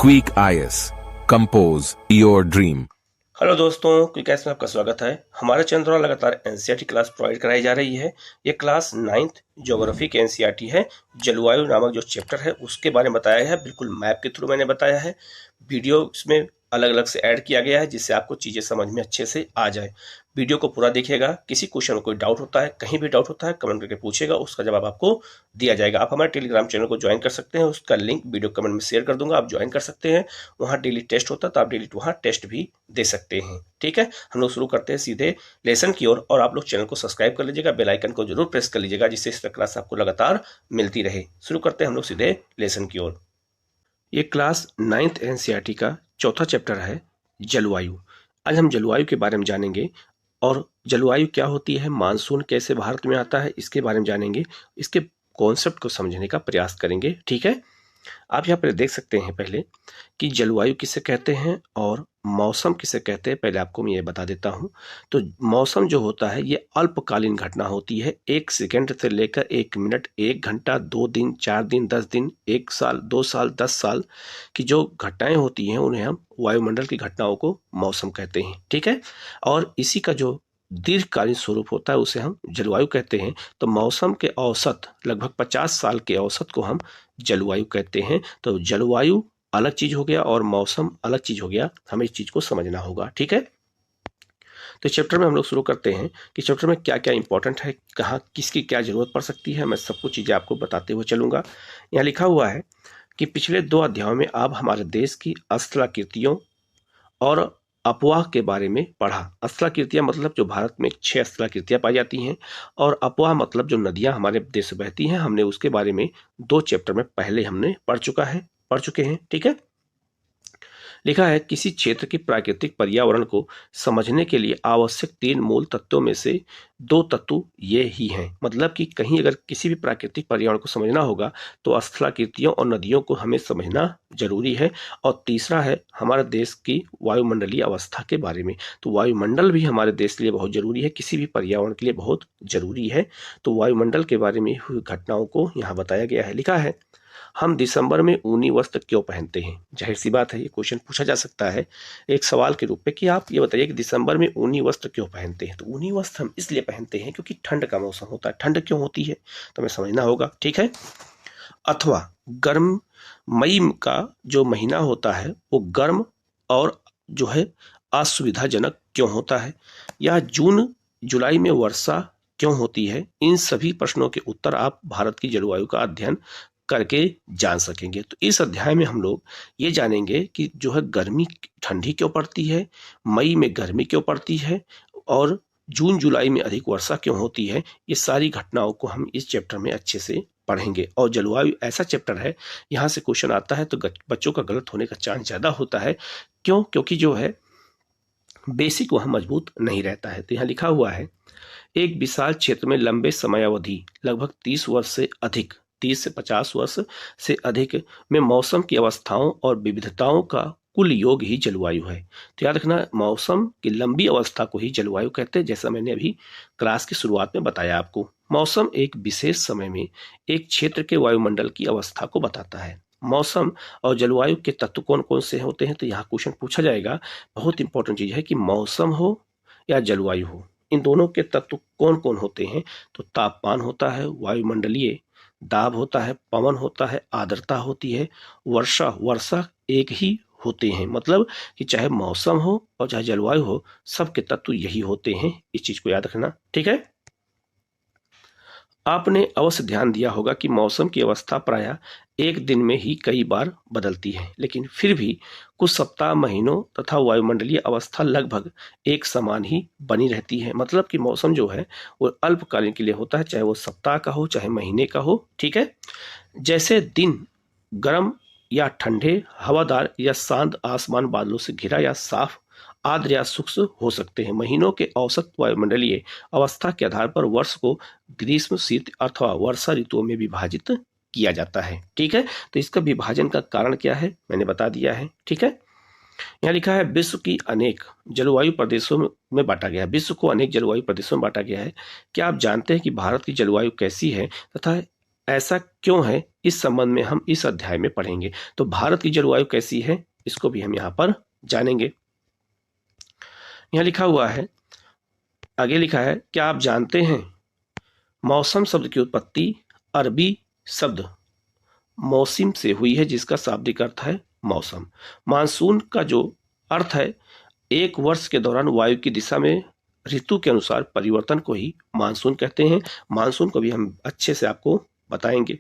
Quick IS. Compose your dream. Hello दोस्तों, quick ice में आपका स्वागत है। हमारे चैनल द्वारा लगातार एनसीईआरटी क्लास प्रोवाइड कराई जा रही है। ये क्लास 9th ज्योग्राफी के एनसीईआरटी है। जलवायु नामक जो चैप्टर है उसके बारे में बताया है, बिल्कुल मैप के थ्रू मैंने बताया है। वीडियो इसमें अलग अलग से ऐड किया गया है जिससे आपको चीज़ें समझ में अच्छे से आ जाए। वीडियो को पूरा देखिएगा। किसी क्वेश्चन में कोई डाउट होता है, कहीं भी डाउट होता है, कमेंट करके पूछेगा, उसका जवाब आपको दिया जाएगा। आप हमारे टेलीग्राम चैनल को ज्वाइन कर सकते हैं, उसका लिंक वीडियो कमेंट में शेयर कर दूंगा, आप ज्वाइन कर सकते हैं। वहाँ डेली टेस्ट होता है तो आप डेली वहाँ टेस्ट भी दे सकते हैं। ठीक है, हम लोग शुरू करते हैं सीधे लेसन की ओर। और आप लोग चैनल को सब्सक्राइब कर लीजिएगा, बेल आइकन को जरूर प्रेस कर लीजिएगा जिससे इस क्लास आपको लगातार मिलती रहे। शुरू करते हैं हम लोग सीधे लेसन की ओर। ये क्लास 9th एनसीईआरटी का चौथा चैप्टर है, जलवायु। आज हम जलवायु के बारे में जानेंगे और जलवायु क्या होती है, मानसून कैसे भारत में आता है, इसके बारे में जानेंगे। इसके कॉन्सेप्ट को समझने का प्रयास करेंगे। ठीक है, आप यहाँ पर देख सकते हैं पहले कि जलवायु किसे कहते हैं और मौसम किसे कहते हैं। पहले आपको मैं ये बता देता हूँ। तो मौसम जो होता है ये अल्पकालीन घटना होती है। 1 सेकंड से लेकर 1 मिनट, 1 घंटा, 2 दिन, 4 दिन, 10 दिन, 1 साल, 2 साल, 10 साल की जो घटनाएं होती हैं उन्हें हम वायुमंडल की घटनाओं को मौसम कहते हैं। ठीक है, और इसी का जो दीर्घकालीन स्वरूप होता है उसे हम जलवायु कहते हैं। तो मौसम के औसत लगभग 50 साल के औसत को हम जलवायु कहते हैं। तो जलवायु अलग चीज हो गया और मौसम अलग चीज हो गया, हमें इस चीज को समझना होगा। ठीक है, तो चैप्टर में हम लोग शुरू करते हैं कि चैप्टर में क्या क्या इंपॉर्टेंट है, कहाँ किसकी क्या जरूरत पड़ सकती है। मैं सब कुछ चीजें आपको बताते हुए चलूंगा। यहाँ लिखा हुआ है कि पिछले 2 अध्यायों में आप हमारे देश की स्थलाकृतियों और अपवाह के बारे में पढ़ा। स्थलाकृतियां मतलब जो भारत में 6 स्थलाकृतियां पाई जाती हैं, और अपवाह मतलब जो नदियां हमारे देश में बहती हैं। हमने उसके बारे में 2 चैप्टर में पहले हमने पढ़ चुके हैं। ठीक है, लिखा है किसी क्षेत्र की प्राकृतिक पर्यावरण को समझने के लिए आवश्यक 3 मूल तत्वों में से 2 तत्व ये ही हैं। मतलब कि कहीं अगर किसी भी प्राकृतिक पर्यावरण को समझना होगा तो स्थलाकृतियों और नदियों को हमें समझना जरूरी है। और तीसरा है हमारे देश की वायुमंडलीय अवस्था के बारे में। तो वायुमंडल भी हमारे देश के लिए बहुत जरूरी है, किसी भी पर्यावरण के लिए बहुत जरूरी है। तो वायुमंडल के बारे में हुई घटनाओं को यहाँ बताया गया है। लिखा है हम दिसंबर में ऊनी वस्त्र क्यों पहनते हैं। जाहिर सी बात है, ये क्वेश्चन पूछा जा सकता है एक सवाल के रूप में कि आप ये बताइए कि दिसंबर में ऊनी वस्त्र क्यों पहनते हैं। तो ऊनी वस्त्र हम इसलिए पहनते हैं क्योंकि ठंड का मौसम होता है। ठंड क्यों होती है तो हमें समझना होगा। ठीक है, अथवा गर्म मई का जो महीना होता है वो गर्म और जो है असुविधाजनक क्यों होता है, या जून जुलाई में वर्षा क्यों होती है। इन सभी प्रश्नों के उत्तर आप भारत की जलवायु का अध्ययन करके जान सकेंगे। तो इस अध्याय में हम लोग ये जानेंगे कि जो है गर्मी ठंडी क्यों पड़ती है, मई में गर्मी क्यों पड़ती है, और जून जुलाई में अधिक वर्षा क्यों होती है। ये सारी घटनाओं को हम इस चैप्टर में अच्छे से पढ़ेंगे। और जलवायु ऐसा चैप्टर है, यहाँ से क्वेश्चन आता है तो बच्चों का गलत होने का चांस ज्यादा होता है। क्यों? क्योंकि जो है बेसिक वहाँ मजबूत नहीं रहता है। तो यहाँ लिखा हुआ है एक विशाल क्षेत्र में लंबे समयावधि लगभग 30 वर्ष से अधिक, 30 से 50 वर्ष से अधिक में मौसम की अवस्थाओं और विविधताओं का कुल योग ही जलवायु है। तो याद रखना, मौसम की लंबी अवस्था को ही जलवायु कहते हैं, जैसा मैंने अभी क्लास की शुरुआत में बताया आपको। मौसम एक विशेष समय में एक क्षेत्र के वायुमंडल की अवस्था को बताता है। मौसम और जलवायु के तत्व कौन कौन से होते हैं, तो यहाँ क्वेश्चन पूछा जाएगा। बहुत इंपॉर्टेंट चीज है कि मौसम हो या जलवायु हो, इन दोनों के तत्व कौन कौन होते हैं। तो तापमान होता है, वायुमंडलीय दाब होता है, पवन होता है, आर्द्रता होती है, वर्षा एक ही होते हैं। मतलब कि चाहे मौसम हो और चाहे जलवायु हो, सबके तत्व यही होते हैं। इस चीज को याद रखना। ठीक है, आपने अवश्य ध्यान दिया होगा कि मौसम की अवस्था प्रायः एक दिन में ही कई बार बदलती है, लेकिन फिर भी कुछ सप्ताह, महीनों तथा वायुमंडलीय अवस्था लगभग एक समान ही बनी रहती है। मतलब कि मौसम जो है वो अल्पकालीन के लिए होता है, चाहे वो सप्ताह का हो चाहे महीने का हो। ठीक है, जैसे दिन गर्म या ठंडे, हवादार या शांत, आसमान बादलों से घिरा या साफ, आर्द्र या शुष्क हो सकते हैं। महीनों के औसत वायुमंडलीय अवस्था के आधार पर वर्ष को ग्रीष्म, शीत अथवा वर्षा ऋतुओं में विभाजित किया जाता है। ठीक है, तो इसका विभाजन का कारण क्या है मैंने बता दिया है। ठीक है, यहाँ लिखा है विश्व की अनेक जलवायु प्रदेशों में बांटा गया है। विश्व को अनेक जलवायु प्रदेशों में बांटा गया है। क्या आप जानते हैं कि भारत की जलवायु कैसी है तथा ऐसा क्यों है इस संबंध में हम इस अध्याय में पढ़ेंगे। तो भारत की जलवायु कैसी है इसको भी हम यहाँ पर जानेंगे। यहाँ लिखा हुआ है, आगे लिखा है, क्या आप जानते हैं मौसम शब्द की उत्पत्ति अरबी शब्द मौसिम से हुई है, जिसका शाब्दिक अर्थ है मौसम। मानसून का जो अर्थ है, एक वर्ष के दौरान वायु की दिशा में ऋतु के अनुसार परिवर्तन को ही मानसून कहते हैं। मानसून को भी हम अच्छे से आपको बताएंगे।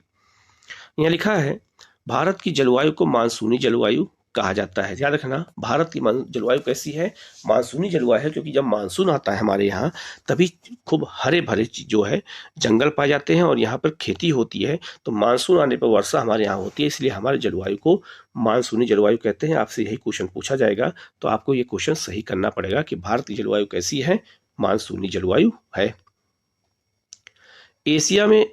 यहाँ लिखा है, भारत की जलवायु को मानसूनी जलवायु कहा जाता है। याद रखना, भारत की जलवायु कैसी है, मानसूनी जलवायु है, क्योंकि जब मानसून आता है हमारे यहाँ तभी खूब हरे भरे जो है जंगल पाए जाते हैं और यहाँ पर खेती होती है। तो मानसून आने पर वर्षा हमारे यहाँ होती है, इसलिए हमारे जलवायु को मानसूनी जलवायु कहते हैं। आपसे यही क्वेश्चन पूछा जाएगा तो आपको ये क्वेश्चन सही करना पड़ेगा कि भारत की जलवायु कैसी है, मानसूनी जलवायु है। एशिया में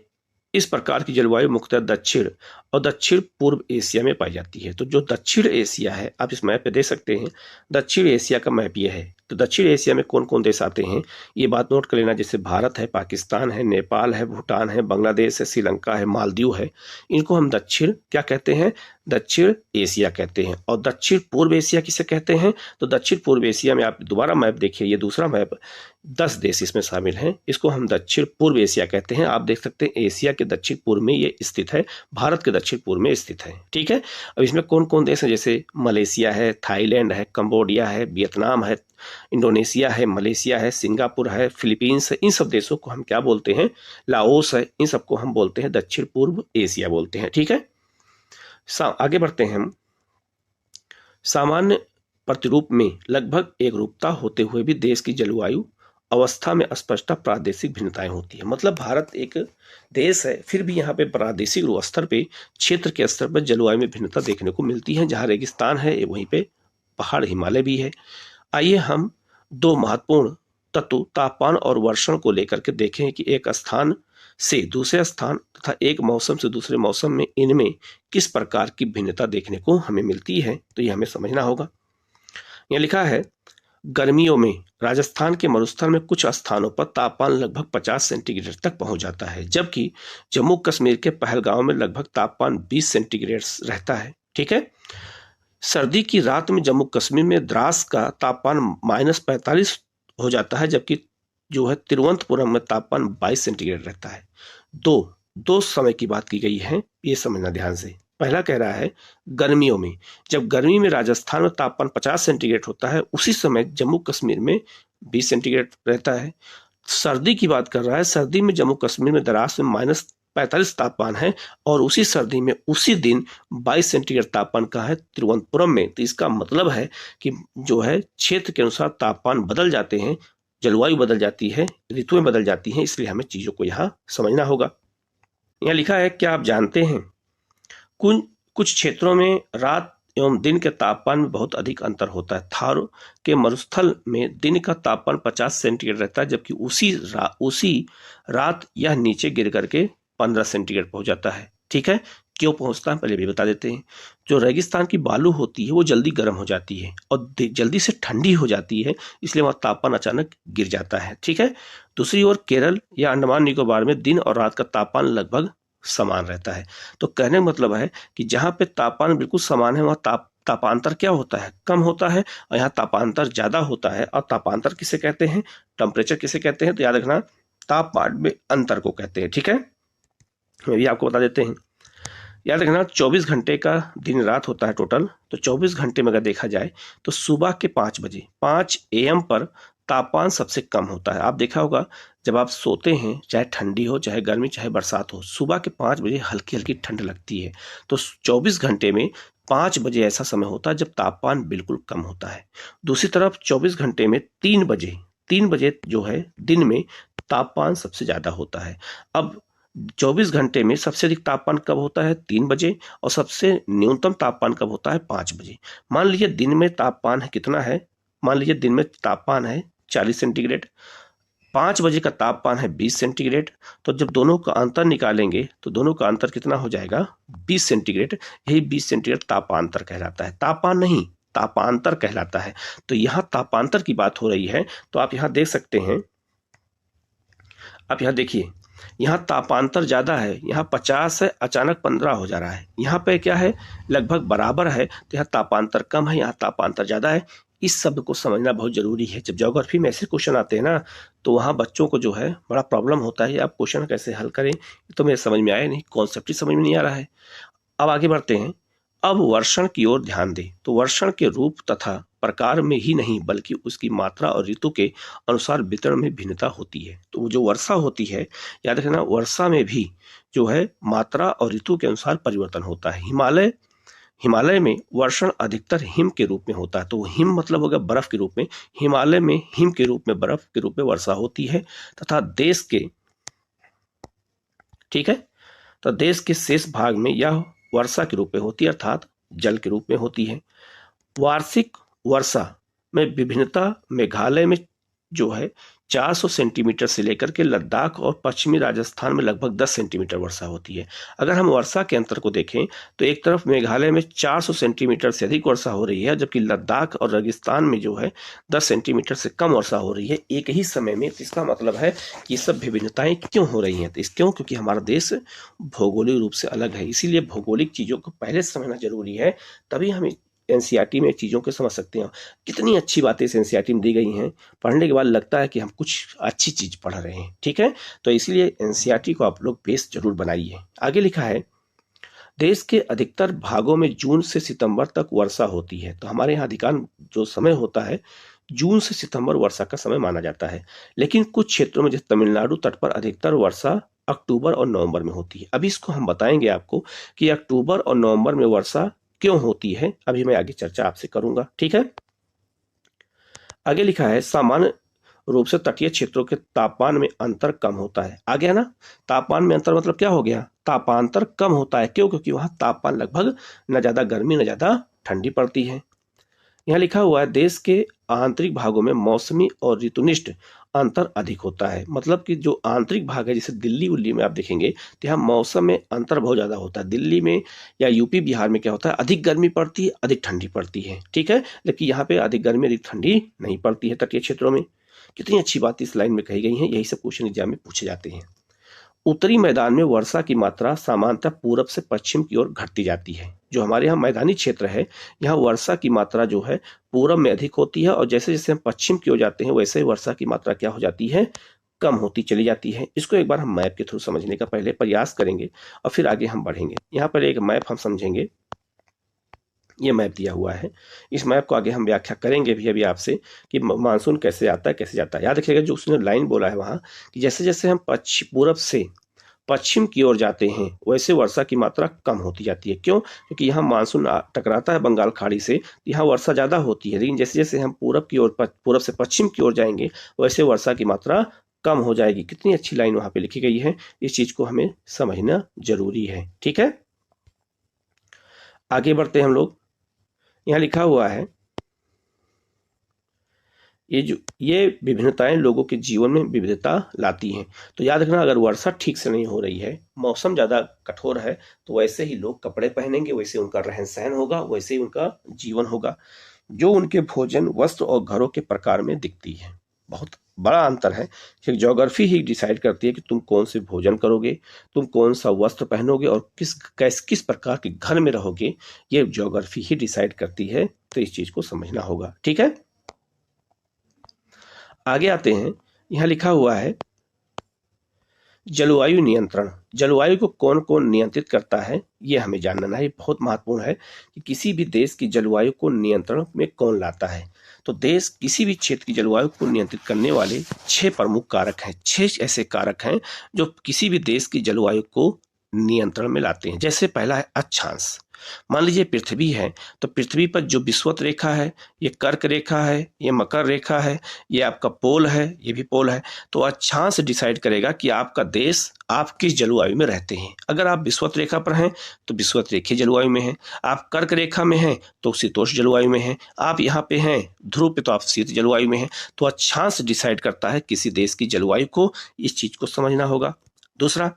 इस प्रकार की जलवायु मुख्यतः दक्षिण और दक्षिण पूर्व एशिया में पाई जाती है। तो जो दक्षिण एशिया है, आप इस मैप पे देख सकते हैं, दक्षिण एशिया का मैप ये है। तो दक्षिण एशिया में कौन कौन देश आते हैं ये बात नोट कर लेना, जैसे भारत है, पाकिस्तान है, नेपाल है, भूटान है, बांग्लादेश है, श्रीलंका है, मालदीव है। इनको हम दक्षिण क्या कहते हैं, दक्षिण एशिया कहते हैं। और दक्षिण पूर्व एशिया किसे कहते हैं, तो दक्षिण पूर्व एशिया में आप दोबारा मैप देखिए, ये दूसरा मैप, 10 देश इसमें शामिल हैं, इसको हम दक्षिण पूर्व एशिया कहते हैं। आप देख सकते हैं एशिया के दक्षिण पूर्व में ये स्थित है, भारत के दक्षिण पूर्व में स्थित है। ठीक है, अब इसमें कौन कौन देश है, जैसे मलेशिया है, थाईलैंड है, कंबोडिया है, वियतनाम है, इंडोनेशिया है, मलेशिया है, सिंगापुर है, फिलीपींस है। इन सब देशों को हम क्या बोलते हैं, लाओस है, इन सबको हम बोलते हैं दक्षिण पूर्व एशिया बोलते हैं। ठीक है, आगे बढ़ते हैं हम। सामान्य प्रतिरूप में लगभग एक रूपता होते हुए भी देश की जलवायु अवस्था में स्पष्ट प्रादेशिक भिन्नताएं होती है। मतलब भारत एक देश है, फिर भी यहाँ पे प्रादेशिक स्तर पे, क्षेत्र के स्तर पर जलवायु में भिन्नता देखने को मिलती है। जहाँ रेगिस्तान है वहीं पे पहाड़ हिमालय भी है। आइए हम दो महत्वपूर्ण तत्व तापमान और वर्षण को लेकर के देखें कि एक स्थान से दूसरे स्थान तथा एक मौसम से दूसरे मौसम में इनमें किस प्रकार की भिन्नता देखने को हमें मिलती है। तो यह हमें समझना होगा। यह लिखा है, गर्मियों में राजस्थान के मरुस्थल में कुछ स्थानों पर तापमान लगभग 50 सेंटीग्रेड तक पहुंच जाता है, जबकि जम्मू कश्मीर के पहलगांव में लगभग तापमान 20 सेंटीग्रेड रहता है। ठीक है, सर्दी की रात में जम्मू कश्मीर में द्रास का तापमान -45 हो जाता है, जबकि जो है तिरुवनंतपुरम में तापमान 22 सेंटीग्रेड रहता है। दो समय की बात की गई है, ये समझना ध्यान से। पहला कह रहा है गर्मियों में, जब गर्मी में राजस्थान में तापमान 50 सेंटीग्रेड होता है, उसी समय जम्मू कश्मीर में 20 सेंटीग्रेड रहता है। सर्दी की बात कर रहा है, सर्दी में जम्मू कश्मीर में द्रास में -45 तापमान है और उसी सर्दी में उसी दिन 22 सेंटीग्रेड तापमान का है तिरुवनंतपुरम में। तो इसका मतलब है कि जो है क्षेत्र के अनुसार तापमान बदल जाते हैं, जलवायु बदल जाती है, ऋतुएं बदल जाती हैं, इसलिए हमें चीजों को यहाँ समझना होगा। यहाँ लिखा है, क्या आप जानते हैं कुछ क्षेत्रों में रात एवं दिन के तापमान में बहुत अधिक अंतर होता है। थार के मरुस्थल में दिन का तापमान 50 सेंटीग्रेड रहता है, जबकि उसी रात यह नीचे गिर करके 15 सेंटीग्रेड पहुंच जाता है। ठीक है, क्यों पहुंचता है पहले भी बता देते हैं। जो रेगिस्तान की बालू होती है वो जल्दी गर्म हो जाती है और जल्दी से ठंडी हो जाती है, इसलिए वहाँ तापमान अचानक गिर जाता है। ठीक है, दूसरी ओर केरल या अंडमान निकोबार में दिन और रात का तापमान लगभग समान रहता है। तो कहने का मतलब है कि जहाँ पे तापमान बिल्कुल समान है वहाँ तापांतर क्या होता है, कम होता है, और यहाँ तापांतर ज्यादा होता है। और तापांतर किसे कहते हैं, टेम्परेचर किसे कहते हैं, तो याद रखना तापमान में अंतर को कहते हैं। ठीक है, ये भी आपको बता देते हैं। याद रखना 24 घंटे का दिन रात होता है टोटल। तो 24 घंटे में अगर देखा जाए तो सुबह के 5 बजे 5 AM पर तापमान सबसे कम होता है। आप देखा होगा जब आप सोते हैं, चाहे ठंडी हो, चाहे गर्मी, चाहे बरसात हो, सुबह के 5 बजे हल्की हल्की ठंड लगती है। तो 24 घंटे में 5 बजे ऐसा समय होता है जब तापमान बिल्कुल कम होता है। दूसरी तरफ 24 घंटे में 3 बजे जो है दिन में तापमान सबसे ज्यादा होता है। अब 24 घंटे में सबसे अधिक तापमान कब होता है, 3 बजे, और सबसे न्यूनतम तापमान कब होता है, 5 बजे। मान लीजिए दिन में तापमान है कितना है, मान लीजिए दिन में तापमान है 40 सेंटीग्रेड, 5 बजे का तापमान है 20 सेंटीग्रेड। तो जब दोनों का अंतर निकालेंगे तो दोनों का अंतर कितना हो जाएगा, 20 सेंटीग्रेड। यही 20 सेंटीग्रेड तापांतर कहलाता है, तापमान नहीं, तापांतर कहलाता है। तो यहाँ तापांतर की बात हो रही है। तो आप यहाँ देख सकते हैं, आप यहाँ देखिए यहाँ तापांतर ज़्यादा है, यहाँ 50 है, अचानक 15 हो जा रहा है। यहाँ पे क्या है, लगभग बराबर है, तो यहाँ तापांतर कम है, यहाँ तापांतर ज़्यादा है। इस शब्द को समझना बहुत ज़रूरी है। जब ज्योग्राफी में ऐसे क्वेश्चन आते हैं ना, तो वहाँ बच्चों को जो है बड़ा प्रॉब्लम होता है, आप क्वेश्चन कैसे हल करें, तो मेरे समझ में आया नहीं, कॉन्सेप्ट ही समझ में नहीं आ रहा है। अब आगे बढ़ते हैं। अब वर्षण की ओर ध्यान दें। तो वर्षण के रूप तथा प्रकार में ही नहीं बल्कि उसकी मात्रा और ऋतु के अनुसार वितरण में भिन्नता होती है। तो जो वर्षा होती है, याद रखना, वर्षा में भी जो है मात्रा और ऋतु के अनुसार परिवर्तन होता है। हिमालय में वर्षण अधिकतर हिम के रूप में होता है। तो हिम मतलब होगा बर्फ के रूप में, हिमालय में हिम के रूप में, बर्फ के रूप में वर्षा होती है। तथा देश के, ठीक है, तो देश के शेष भाग में यह वर्षा के रूप में होती है, अर्थात जल के रूप में होती है। वार्षिक वर्षा में विभिन्नता मेघालय में जो है 400 सेंटीमीटर से लेकर के लद्दाख और पश्चिमी राजस्थान में लगभग 10 सेंटीमीटर वर्षा होती है। अगर हम वर्षा के अंतर को देखें तो एक तरफ मेघालय में 400 सेंटीमीटर से अधिक वर्षा हो रही है, जबकि लद्दाख और रेगिस्तान में जो है 10 सेंटीमीटर से कम वर्षा हो रही है एक ही समय में। तो इसका मतलब है कि ये सब विभिन्नताएं क्यों हो रही हैं, तो क्यों, क्योंकि हमारा देश भौगोलिक रूप से अलग है। इसीलिए भौगोलिक चीज़ों को पहले समझना जरूरी है, तभी हम एनसीईआरटी में चीज़ों को समझ सकते हैं। कितनी अच्छी बातें इस एनसीईआरटी में दी गई हैं, पढ़ने के बाद लगता है कि हम कुछ अच्छी चीज़ पढ़ रहे हैं। ठीक है, तो इसलिए एनसीईआरटी को आप लोग बेस जरूर बनाइए। आगे लिखा है, देश के अधिकतर भागों में जून से सितंबर तक वर्षा होती है। तो हमारे यहाँ अधिकांश जो समय होता है जून से सितंबर वर्षा का समय माना जाता है। लेकिन कुछ क्षेत्रों में जैसे तमिलनाडु तट पर अधिकतर वर्षा अक्टूबर और नवंबर में होती है। अभी इसको हम बताएंगे आपको कि अक्टूबर और नवंबर में वर्षा क्यों होती है, अभी मैं आगे चर्चा आपसे करूंगा। ठीक है, आगे लिखा है, सामान्य रूप से तटीय क्षेत्रों के तापमान में अंतर कम होता है। आ गया ना, तापमान में अंतर मतलब क्या हो गया, तापांतर कम होता है। क्यों, क्योंकि वहां तापमान लगभग न ज्यादा गर्मी न ज्यादा ठंडी पड़ती है। यहाँ लिखा हुआ है, देश के आंतरिक भागों में मौसमी और ऋतुनिष्ठ अंतर अधिक होता है। मतलब कि जो आंतरिक भाग है, जैसे दिल्ली उल्ली में आप देखेंगे तो यहाँ मौसम में अंतर बहुत ज़्यादा होता है। दिल्ली में या यूपी बिहार में क्या होता है, अधिक गर्मी पड़ती है, अधिक ठंडी पड़ती है। ठीक है, लेकिन यहाँ पे अधिक गर्मी अधिक ठंडी नहीं पड़ती है तटीय क्षेत्रों में। कितनी अच्छी बात इस लाइन में कही गई है, यही सब क्वेश्चन एग्जाम में पूछे जाते हैं। उत्तरी मैदान में वर्षा की मात्रा सामान्यतः पूरब से पश्चिम की ओर घटती जाती है। जो हमारे यहाँ मैदानी क्षेत्र है, यहाँ वर्षा की मात्रा जो है पूरब में अधिक होती है, और जैसे जैसे हम पश्चिम की ओर जाते हैं वैसे ही वर्षा की मात्रा क्या हो जाती है, कम होती चली जाती है। इसको एक बार हम मैप के थ्रू समझने का पहले प्रयास करेंगे और फिर आगे हम बढ़ेंगे। यहाँ पर एक मैप हम समझेंगे, ये मैप दिया हुआ है, इस मैप को आगे हम व्याख्या करेंगे भी अभी आपसे कि मानसून कैसे आता है कैसे जाता है। याद रखिएगा जो उसने लाइन बोला है वहाँ कि जैसे जैसे हम पूरब से पश्चिम की ओर जाते हैं वैसे वर्षा की मात्रा कम होती जाती है। क्यों, क्योंकि यहाँ मानसून टकराता है बंगाल खाड़ी से, यहाँ वर्षा ज़्यादा होती है। लेकिन जैसे जैसे हम पूरब से पश्चिम की ओर जाएंगे वैसे वर्षा की मात्रा कम हो जाएगी। कितनी अच्छी लाइन वहाँ पे लिखी गई है, इस चीज़ को हमें समझना जरूरी है। ठीक है, आगे बढ़ते हैं हम लोग। यहाँ लिखा हुआ है, ये विभिन्नताएं लोगों के जीवन में विविधता लाती हैं। तो याद रखना, अगर वर्षा ठीक से नहीं हो रही है, मौसम ज़्यादा कठोर है, तो वैसे ही लोग कपड़े पहनेंगे, वैसे उनका रहन सहन होगा, वैसे ही उनका जीवन होगा, जो उनके भोजन, वस्त्र और घरों के प्रकार में दिखती है। बहुत बड़ा अंतर है कि ज्योग्राफी ही डिसाइड करती है कि तुम कौन से भोजन करोगे, तुम कौन सा वस्त्र पहनोगे और किस प्रकार के घर में रहोगे, ये ज्योग्राफी ही डिसाइड करती है। तो इस चीज़ को समझना होगा। ठीक है, आगे आते हैं। यहाँ लिखा हुआ है, जलवायु नियंत्रण। जलवायु को कौन कौन नियंत्रित करता है, ये हमें जानना है। बहुत महत्वपूर्ण है कि किसी भी देश की जलवायु को नियंत्रण में कौन लाता है। तो देश किसी भी क्षेत्र की जलवायु को नियंत्रित करने वाले 6 प्रमुख कारक हैं। 6 ऐसे कारक हैं जो किसी भी देश की जलवायु को नियंत्रण में लाते हैं। जैसे पहला है अक्षांश। मान लीजिए पृथ्वी है, तो पृथ्वी पर जो विषुवत रेखा है, ये कर्क रेखा है, ये मकर रेखा है, ये आपका पोल है, ये भी पोल है। तो अक्षांश डिसाइड करेगा कि आपका देश आप किस जलवायु में रहते हैं। अगर आप विषुवत रेखा पर हैं तो विषुवत रेखीय जलवायु में हैं, आप कर्क रेखा में हैं तो शीतोष्ण जलवायु में हैं, आप यहाँ पे हैं ध्रुव पे तो आप शीत जलवायु में हैं। तो अक्षांश डिसाइड करता है किसी देश की जलवायु को, इस चीज को समझना होगा। दूसरा,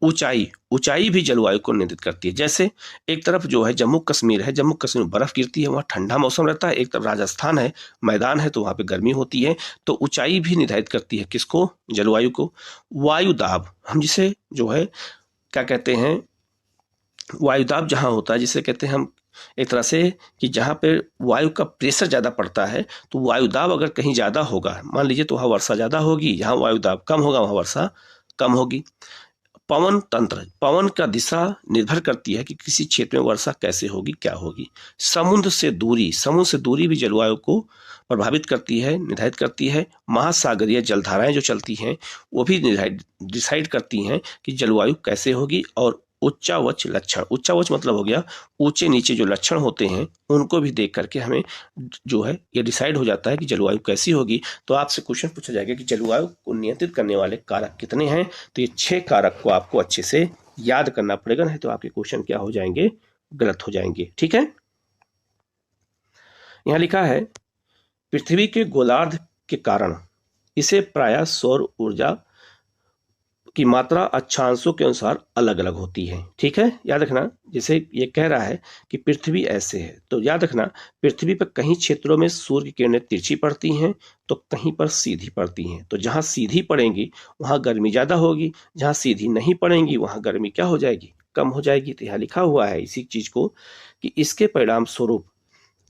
ऊंचाई भी जलवायु को नियंत्रित करती है। जैसे एक तरफ जो है जम्मू कश्मीर है, जम्मू कश्मीर में बर्फ गिरती है, वहाँ ठंडा मौसम रहता है। एक तरफ राजस्थान है, मैदान है, तो वहाँ पे गर्मी होती है। तो ऊंचाई भी निर्धारित करती है किसको? जलवायु को। वायु दाब, हम जिसे जो है क्या कहते हैं, वायुदाब जहाँ होता है, जिसे कहते हैं हम एक तरह से कि जहाँ पे वायु का प्रेशर ज़्यादा पड़ता है, तो वायुदाब अगर कहीं ज़्यादा होगा, मान लीजिए, तो वहाँ वर्षा ज़्यादा होगी। जहाँ वायुदाब कम होगा वहाँ वर्षा कम होगी। पवन तंत्र, पवन का दिशा निर्भर करती है कि किसी क्षेत्र में वर्षा कैसे होगी, क्या होगी। समुद्र से दूरी भी जलवायु को प्रभावित करती है, निर्धारित करती है। महासागरीय जलधाराएं जो चलती हैं वो भी डिसाइड करती हैं कि जलवायु कैसे होगी। और उच्चावच लक्षण, उच्चावच मतलब हो गया ऊंचे नीचे जो लक्षण होते हैं उनको भी देख करके हमें जो है ये डिसाइड हो जाता है कि जलवायु कैसी होगी। तो आपसे क्वेश्चन पूछा जाएगा कि जलवायु को नियंत्रित करने वाले कारक कितने हैं? तो ये 6 कारक को आपको अच्छे से याद करना पड़ेगा, नहीं तो आपके क्वेश्चन क्या हो जाएंगे? गलत हो जाएंगे। ठीक है, यहां लिखा है पृथ्वी के गोलार्ध के कारण इसे प्रायः सौर ऊर्जा की मात्रा अक्षांशों के अनुसार अलग अलग होती है। ठीक है, याद रखना। जैसे ये कह रहा है कि पृथ्वी ऐसे है, तो याद रखना पृथ्वी पर कहीं क्षेत्रों में सूर्य की किरणें तिरछी पड़ती हैं, तो कहीं पर सीधी पड़ती हैं। तो जहां सीधी पड़ेंगी वहां गर्मी ज्यादा होगी, जहां सीधी नहीं पड़ेंगी वहां गर्मी क्या हो जाएगी? कम हो जाएगी। तो यहाँ लिखा हुआ है इसी चीज को कि इसके परिणाम स्वरूप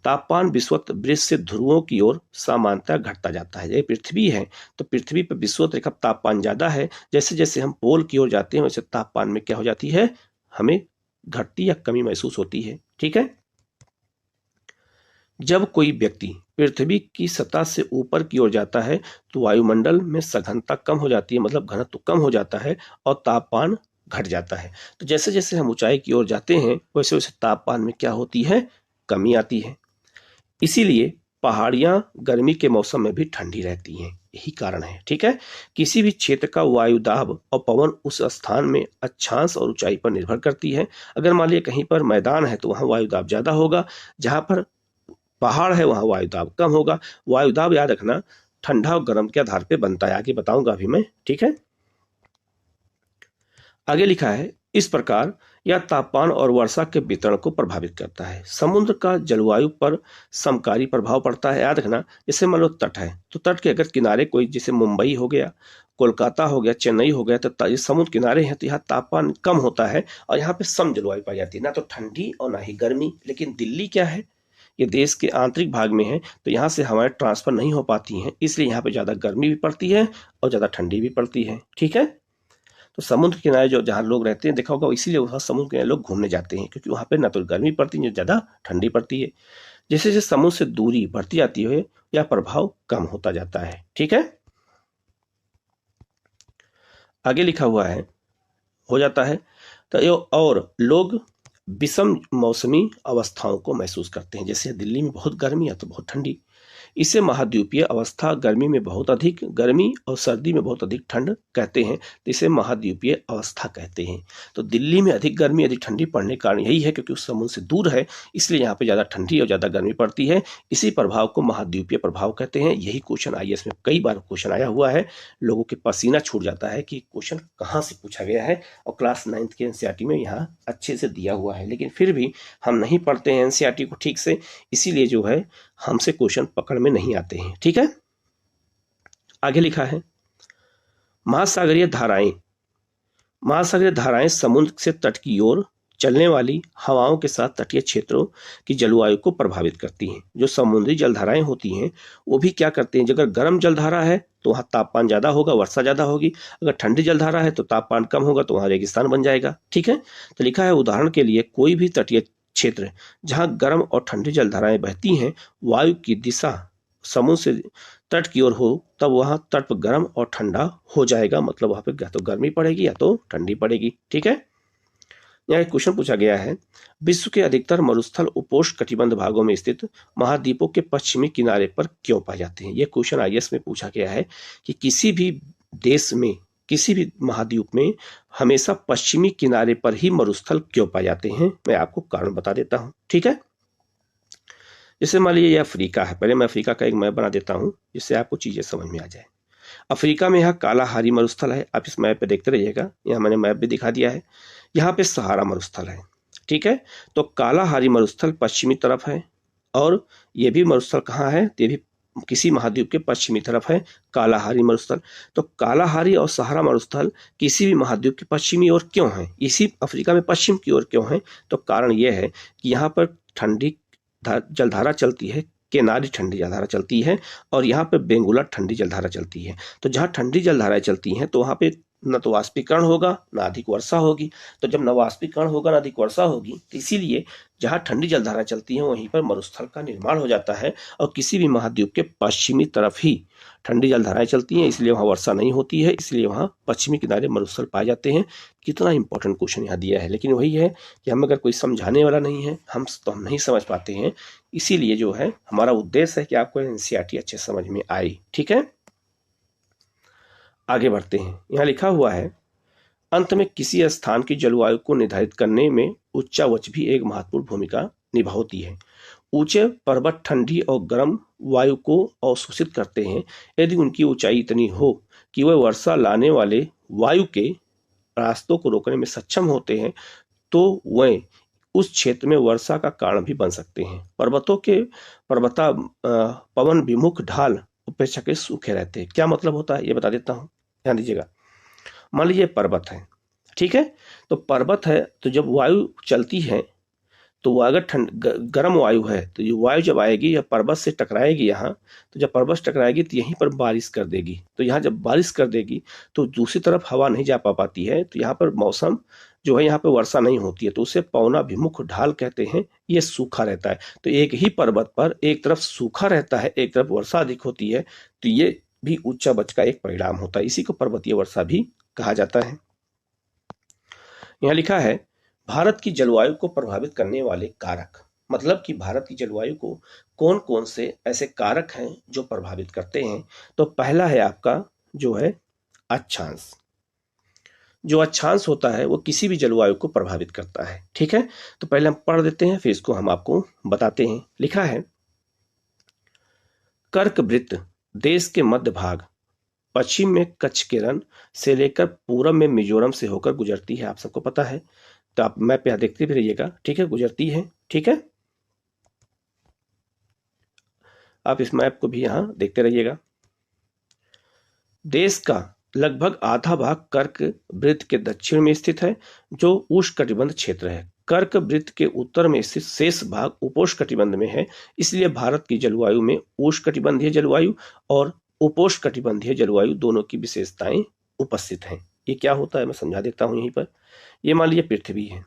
तापमान विषुवत वृत्त से ध्रुवों की ओर सामान्यतः घटता जाता है। ये पृथ्वी है, तो पृथ्वी पर विषुवत रेखा तापमान ज्यादा है। जैसे जैसे हम पोल की ओर जाते हैं वैसे तापमान में क्या हो जाती है? हमें घटती या कमी महसूस होती है। ठीक है, जब कोई व्यक्ति पृथ्वी की सतह से ऊपर की ओर जाता है तो वायुमंडल में सघनता कम हो जाती है, मतलब घनत्व कम हो जाता है और तापमान घट जाता है। तो जैसे जैसे हम ऊंचाई की ओर जाते हैं वैसे वैसे तापमान में क्या होती है? कमी आती है। इसीलिए पहाड़ियां गर्मी के मौसम में भी ठंडी रहती हैं, यही कारण है। ठीक है, किसी भी क्षेत्र का वायुदाब और पवन उस स्थान में अक्षांश और ऊंचाई पर निर्भर करती है। अगर मान लीजिए कहीं पर मैदान है तो वहां वायुदाब ज्यादा होगा, जहां पर पहाड़ है वहां वायुदाब कम होगा। वायुदाब याद रखना ठंडा और गर्म के आधार पर बनता है, आगे बताऊंगा अभी मैं। ठीक है, आगे लिखा है इस प्रकार यह तापमान और वर्षा के वितरण को प्रभावित करता है। समुद्र का जलवायु पर समकारी प्रभाव पड़ता है। याद रखना जैसे मान लो तट है, तो तट के अगर किनारे कोई, जैसे मुंबई हो गया, कोलकाता हो गया, चेन्नई हो गया, तो ये समुद्र किनारे हैं तो यहाँ तापमान कम होता है और यहाँ पे सम जलवायु पाई जाती है, ना तो ठंडी और ना ही गर्मी। लेकिन दिल्ली क्या है, ये देश के आंतरिक भाग में है, तो यहाँ से हवाएं ट्रांसफर नहीं हो पाती हैं, इसलिए यहाँ पे ज्यादा गर्मी भी पड़ती है और ज्यादा ठंडी भी पड़ती है। ठीक है, तो समुद्र किनारे जो जहाँ लोग रहते हैं, देखा होगा, इसीलिए वहाँ समुद्र किनारे लोग घूमने जाते हैं, क्योंकि वहाँ पे ना तो गर्मी पड़ती है, ज्यादा ठंडी पड़ती है। जैसे जैसे समुद्र से दूरी बढ़ती जाती है यह प्रभाव कम होता जाता है। ठीक है, आगे लिखा हुआ है हो जाता है तो और लोग विषम मौसमी अवस्थाओं को महसूस करते हैं। जैसे दिल्ली में बहुत गर्मी है तो बहुत ठंडी, इसे महाद्वीपीय अवस्था, गर्मी में बहुत अधिक गर्मी और सर्दी में बहुत अधिक ठंड कहते हैं, तो इसे महाद्वीपीय अवस्था कहते हैं। तो दिल्ली में अधिक गर्मी अधिक ठंडी पड़ने का कारण यही है क्योंकि उस समुद्र से दूर है, इसलिए यहाँ पे ज़्यादा ठंडी और ज़्यादा गर्मी पड़ती है। इसी प्रभाव को महाद्वीपीय प्रभाव कहते हैं। यही क्वेश्चन IAS में कई बार क्वेश्चन आया हुआ है, लोगों के पसीना छूट जाता है कि क्वेश्चन कहाँ से पूछा गया है, और क्लास 9th के NCERT में यहाँ अच्छे से दिया हुआ है, लेकिन फिर भी हम नहीं पढ़ते हैं NCERT को ठीक से, इसीलिए जो है हमसे क्वेश्चन पकड़ में नहीं आते हैं। ठीक है, आगे लिखा है महासागरीय धाराएं, महासागरीय धाराएं समुद्र से तट की ओर चलने वाली हवाओं के साथ तटीय क्षेत्रों की जलवायु को प्रभावित करती हैं। जो समुद्री जलधाराएं होती हैं वो भी क्या करते हैं, अगर गर्म जलधारा है तो वहाँ तापमान ज्यादा होगा, वर्षा ज्यादा होगी। अगर ठंडी जलधारा है तो तापमान कम होगा, तो वहाँ रेगिस्तान बन जाएगा। ठीक है, तो लिखा है उदाहरण के लिए कोई भी तटीय क्षेत्र जहां गर्म और ठंडी जलधाराएं बहती हैं, वायु की दिशा समुद्र से तट की ओर हो, तब वहां तट पर गर्म और ठंडा हो जाएगा, मतलब वहां पे या तो गर्मी पड़ेगी या तो ठंडी पड़ेगी। ठीक है, यहाँ एक क्वेश्चन पूछा गया है विश्व के अधिकतर मरुस्थल उपोष्ण कटिबंध भागों में स्थित महाद्वीपों के पश्चिमी किनारे पर क्यों पाए जाते हैं। यह क्वेश्चन IAS में पूछा गया है कि किसी भी देश में, किसी भी महाद्वीप में हमेशा पश्चिमी किनारे पर ही मरुस्थल क्यों पाए जाते हैं। मैं आपको कारण बता देता हूं। ठीक है, जैसे मान लीजिए यह अफ्रीका है, पहले मैं अफ्रीका का एक मैप बना देता हूं जिससे आपको चीजें समझ में आ जाए। अफ्रीका में यहाँ कालाहारी मरुस्थल है, आप इस मैप पे देखते रहिएगा, यहाँ मैंने मैप भी दिखा दिया है। यहाँ पे सहारा मरुस्थल है, ठीक है। तो कालाहारी मरुस्थल पश्चिमी तरफ है, और ये भी मरुस्थल कहाँ है, ये भी किसी महाद्वीप के पश्चिमी तरफ है, कालाहारी मरुस्थल। तो कालाहारी और सहारा मरुस्थल किसी भी महाद्वीप के पश्चिमी ओर क्यों है, इसी अफ्रीका में पश्चिम की ओर क्यों है? तो कारण यह है कि यहाँ पर ठंडी जलधारा चलती है, केनारी ठंडी जलधारा चलती है, और यहाँ पे बेंगुला ठंडी जलधारा चलती है। तो जहाँ ठंडी जलधाराएं चलती हैं तो वहाँ पे न तो वाष्पीकरण होगा ना अधिक वर्षा होगी। तो जब न वाष्पीकरण होगा ना अधिक वर्षा होगी, तो इसीलिए जहाँ ठंडी जलधाराएं चलती हैं वहीं पर मरुस्थल का निर्माण हो जाता है, और किसी भी महाद्वीप के पश्चिमी तरफ ही ठंडी जलधाराएं चलती हैं, इसलिए वहाँ वर्षा नहीं होती है, इसलिए वहाँ पश्चिमी किनारे मरुस्थल पाए जाते हैं। कितना इंपॉर्टेंट क्वेश्चन यहाँ दिया है, लेकिन वही है कि हम अगर कोई समझाने वाला नहीं है हम नहीं समझ पाते हैं। इसीलिए जो है हमारा उद्देश्य है कि आपको एनसीईआरटी अच्छे समझ में आए, ठीक है। आगे बढ़ते हैं। यहाँ लिखा हुआ है, अंत में किसी स्थान की जलवायु को निर्धारित करने में उच्चावच भी एक महत्वपूर्ण भूमिका निभाती है। ऊंचे पर्वत ठंडी और गर्म वायु को अवशोषित करते हैं। यदि उनकी ऊंचाई इतनी हो कि वह वर्षा लाने वाले वायु के रास्तों को रोकने में सक्षम होते हैं, तो वह उस क्षेत्र में वर्षा का कारण भी बन सकते हैं। पर्वतों के पवन विमुख ढाल अपेक्षाकृत सूखे रहते हैं। क्या मतलब होता है ये बता देता हूँ, ध्यान दीजिएगा। मान लीजिए पर्वत है, ठीक है। तो पर्वत है, तो जब वायु चलती है तो अगर गर्म वायु है तो ये वायु जब आएगी या पर्वत से टकराएगी यहाँ, तो जब पर्वत से टकराएगी तो यहीं पर बारिश कर देगी। तो यहाँ जब बारिश कर देगी तो दूसरी तरफ हवा नहीं जा पाती है, तो यहाँ पर मौसम जो है यहाँ पर वर्षा नहीं होती है, तो उसे पवनाभिमुख ढाल कहते हैं। ये सूखा रहता है। तो एक ही पर्वत पर एक तरफ सूखा रहता है, एक तरफ वर्षा अधिक होती है, तो ये भी उच्चावच का एक परिणाम होता है। इसी को पर्वतीय वर्षा भी कहा जाता है। यहाँ लिखा है, भारत की जलवायु को प्रभावित करने वाले कारक, मतलब कि भारत की जलवायु को कौन कौन से ऐसे कारक हैं जो प्रभावित करते हैं। तो पहला है आपका जो है अक्षांश। जो अक्षांश होता है वो किसी भी जलवायु को प्रभावित करता है, ठीक है। तो पहले हम पढ़ देते हैं, फिर इसको हम आपको बताते हैं। लिखा है, कर्क वृत्त देश के मध्य भाग, पश्चिम में कच्छ के रण से लेकर पूरब में मिजोरम से होकर गुजरती है। आप सबको पता है, तो आप मैप पे देखते भी रहिएगा, ठीक है, गुजरती है, ठीक है। आप इस मैप को भी यहाँ देखते रहिएगा। देश का लगभग आधा भाग कर्क वृत्त के दक्षिण में स्थित है, जो उष्णकटिबंध क्षेत्र है। कर्क वृत्त के उत्तर में स्थित शेष भाग उपोष्णकटिबंध में है। इसलिए भारत की जलवायु में उष्णकटिबंधीय जलवायु और उपोष्णकटिबंधीय जलवायु दोनों की विशेषताएं उपस्थित हैं। ये क्या होता है मैं समझा देता हूं। यहीं पर ये मान लीजिए पृथ्वी है,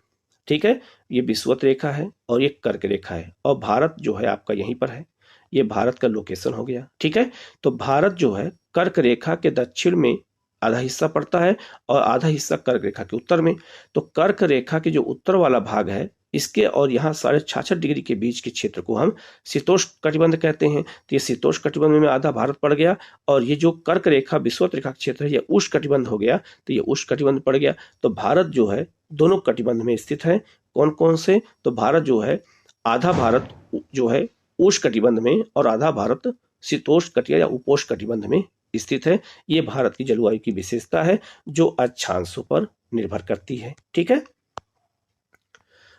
ठीक है, ये विषुवत रेखा है और ये कर्क रेखा है, और भारत जो है आपका यहीं पर है। ये भारत का लोकेशन हो गया, ठीक है। तो भारत जो है कर्क रेखा के दक्षिण में आधा हिस्सा पड़ता है और आधा हिस्सा कर्क रेखा के उत्तर में। तो कर्क रेखा के जो उत्तर वाला भाग है इसके और यहाँ 66.5 डिग्री के बीच के क्षेत्र को हम शीतोष्ण कटिबंध कहते हैं। तो ये शीतोष्ण कटिबंध में आधा भारत पड़ गया, और ये जो कर्क रेखा विषुवत रेखा क्षेत्र है ये उष्ण कटिबंध हो गया, तो ये उष्ण कटिबंध पड़ गया। तो भारत जो है दोनों कटिबंध में स्थित है। कौन कौन से? तो भारत जो है आधा भारत जो है उष्ण कटिबंध में और आधा भारत शीतोष्ण कटिया या उपोष्ण कटिबंध में स्थित है। ये भारत की जलवायु की विशेषता है जो अक्षांशों पर निर्भर करती है, ठीक है।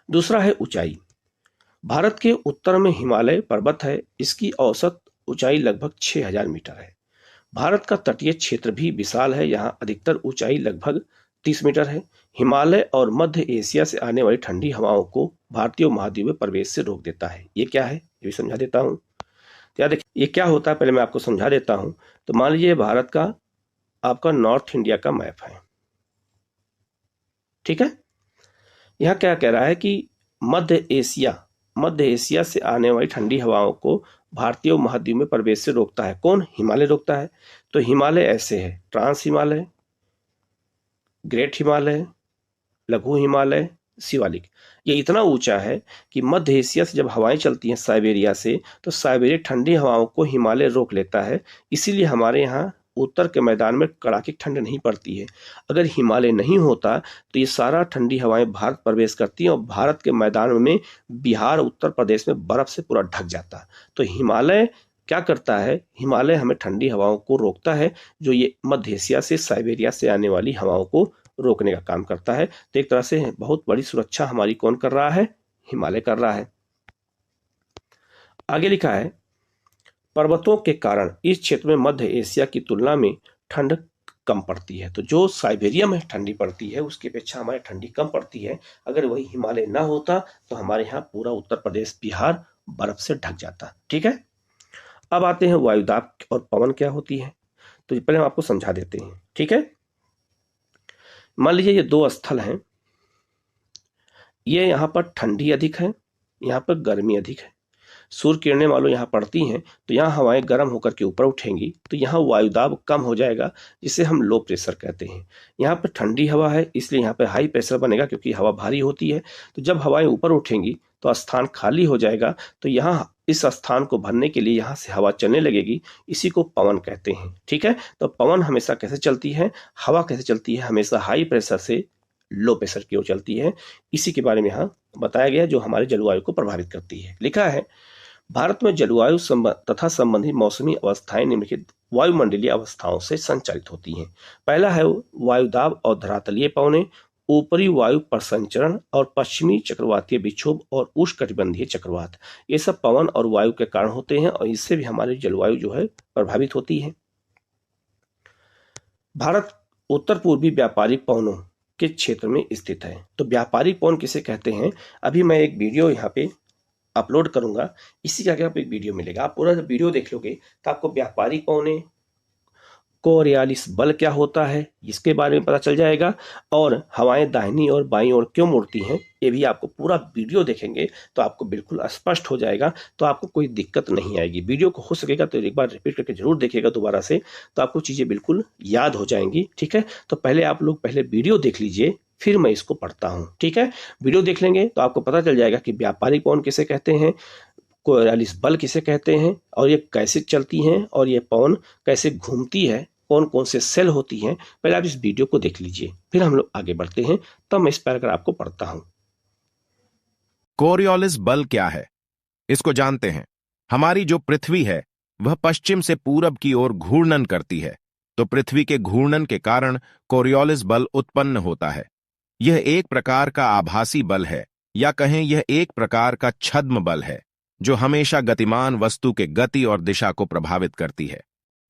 दूसरा है ऊंचाई। भारत के उत्तर में हिमालय पर्वत है, इसकी औसत ऊंचाई लगभग 6000 मीटर है। भारत का तटीय क्षेत्र भी विशाल है, यहाँ अधिकतर ऊंचाई लगभग 30 मीटर है। हिमालय और मध्य एशिया से आने वाली ठंडी हवाओं को भारतीय महाद्वीप में प्रवेश से रोक देता है। ये क्या है ये भी समझा देता हूँ। याद देखिए ये क्या होता है, पहले मैं आपको समझा देता हूँ। तो मान लीजिए भारत का आपका नॉर्थ इंडिया का मैप है, ठीक है। यहाँ क्या कह रहा है कि मध्य एशिया से आने वाली ठंडी हवाओं को भारतीय महाद्वीप में प्रवेश से रोकता है। कौन? हिमालय रोकता है। तो हिमालय ऐसे है, ट्रांस हिमालय, ग्रेट हिमालय, लघु हिमालय, शिवालिक। ये इतना ऊंचा है कि मध्य एशिया से जब हवाएं चलती हैं साइबेरिया से, तो साइबेरिया ठंडी हवाओं को हिमालय रोक लेता है। इसीलिए हमारे यहाँ उत्तर के मैदान में कड़ाके ठंड नहीं पड़ती है। अगर हिमालय नहीं होता तो ये सारा ठंडी हवाएं भारत प्रवेश करती हैं और भारत के मैदान में बिहार उत्तर प्रदेश में बर्फ से पूरा ढक जाता। तो हिमालय क्या करता है, हिमालय हमें ठंडी हवाओं को रोकता है, जो ये मध्य एशिया से, साइबेरिया से आने वाली हवाओं को रोकने का काम करता है। तो एक तरह से बहुत बड़ी सुरक्षा हमारी कौन कर रहा है, हिमालय कर रहा है। आगे लिखा है, पर्वतों के कारण इस क्षेत्र में मध्य एशिया की तुलना में ठंड कम पड़ती है। तो जो साइबेरिया में ठंडी पड़ती है उसकी अपेक्षा हमारे ठंडी कम पड़ती है। अगर वही हिमालय ना होता तो हमारे यहाँ पूरा उत्तर प्रदेश, बिहार बर्फ से ढक जाता। ठीक है, अब आते हैं वायुदाब और पवन क्या होती है। तो पहले हम आपको समझा देते हैं। ठीक है, मान लीजिए ये दो स्थल हैं, ये यहाँ पर ठंडी अधिक है, यहाँ पर गर्मी अधिक है। सूर्य किरणें मान लो यहाँ पड़ती हैं तो यहाँ हवाएं गर्म होकर के ऊपर उठेंगी, तो यहाँ वायुदाब कम हो जाएगा, जिसे हम लो प्रेशर कहते हैं। यहाँ पर ठंडी हवा है इसलिए यहाँ पर हाई प्रेशर बनेगा, क्योंकि हवा भारी होती है। तो जब हवाएं ऊपर उठेंगी तो स्थान खाली हो जाएगा, तो यहाँ इस स्थान को भरने के लिए यहाँ से हवा चलने लगेगी, इसी को पवन कहते हैं। ठीक है, तो पवन हमेशा कैसे चलती है, हवा कैसे चलती है, हमेशा हाई प्रेशर से लो प्रेशर की ओर चलती है। इसी के बारे में यहाँ बताया गया, जो हमारे जलवायु को प्रभावित करती है। लिखा है, भारत में जलवायु तथा संबंधित मौसमी अवस्थाएं निम्नलिखित वायुमंडलीय अवस्थाओं से संचालित होती हैं। पहला है वायुदाब और धरातलीय पवनें, ऊपरी वायु प्रसंचरण और पश्चिमी चक्रवातीय विक्षोभ और उष्णकटिबंधीय चक्रवात। ये सब पवन और वायु के कारण होते हैं और इससे भी हमारी जलवायु जो है प्रभावित होती है। भारत उत्तर पूर्वी व्यापारिक पवनों के क्षेत्र में स्थित है। तो व्यापारिक पवन किसे कहते हैं, अभी मैं एक वीडियो यहाँ पे अपलोड करूंगा, इसी के आगे आपको एक वीडियो मिलेगा। आप पूरा जब वीडियो देख लोगे तो आपको व्यापारिक पवनें, कोरियालिस बल क्या होता है इसके बारे में पता चल जाएगा, और हवाएं दाहिनी और बाईं ओर क्यों मुड़ती हैं ये भी आपको पूरा वीडियो देखेंगे तो आपको बिल्कुल स्पष्ट हो जाएगा। तो आपको कोई दिक्कत नहीं आएगी। वीडियो को हो सकेगा तो एक बार रिपीट करके जरूर देखिएगा दोबारा से, तो आपको चीजें बिल्कुल याद हो जाएंगी। ठीक है, तो पहले आप लोग पहले वीडियो देख लीजिए, फिर मैं इसको पढ़ता हूँ। ठीक है, वीडियो देख लेंगे तो आपको पता चल जाएगा कि व्यापारिक पवन किसे कहते हैं, कोरियालिस बल किसे कहते हैं, और ये कैसे चलती हैं, और ये पवन कैसे घूमती है, कौन कौन से सेल होती हैं। पहले आप इस वीडियो को देख लीजिए, फिर हम लोग आगे बढ़ते हैं। तब मैं इस पैराग्राफ को पढ़ता हूं। कोरियोलिस बल क्या है, इसको जानते हैं। हमारी जो पृथ्वी है वह पश्चिम से पूरब की ओर घूर्णन करती है, तो पृथ्वी के घूर्णन के कारण कोरियोलिस बल उत्पन्न होता है। यह एक प्रकार का आभासी बल है, या कहें यह एक प्रकार का छद्म बल है, जो हमेशा गतिमान वस्तु के गति और दिशा को प्रभावित करती है।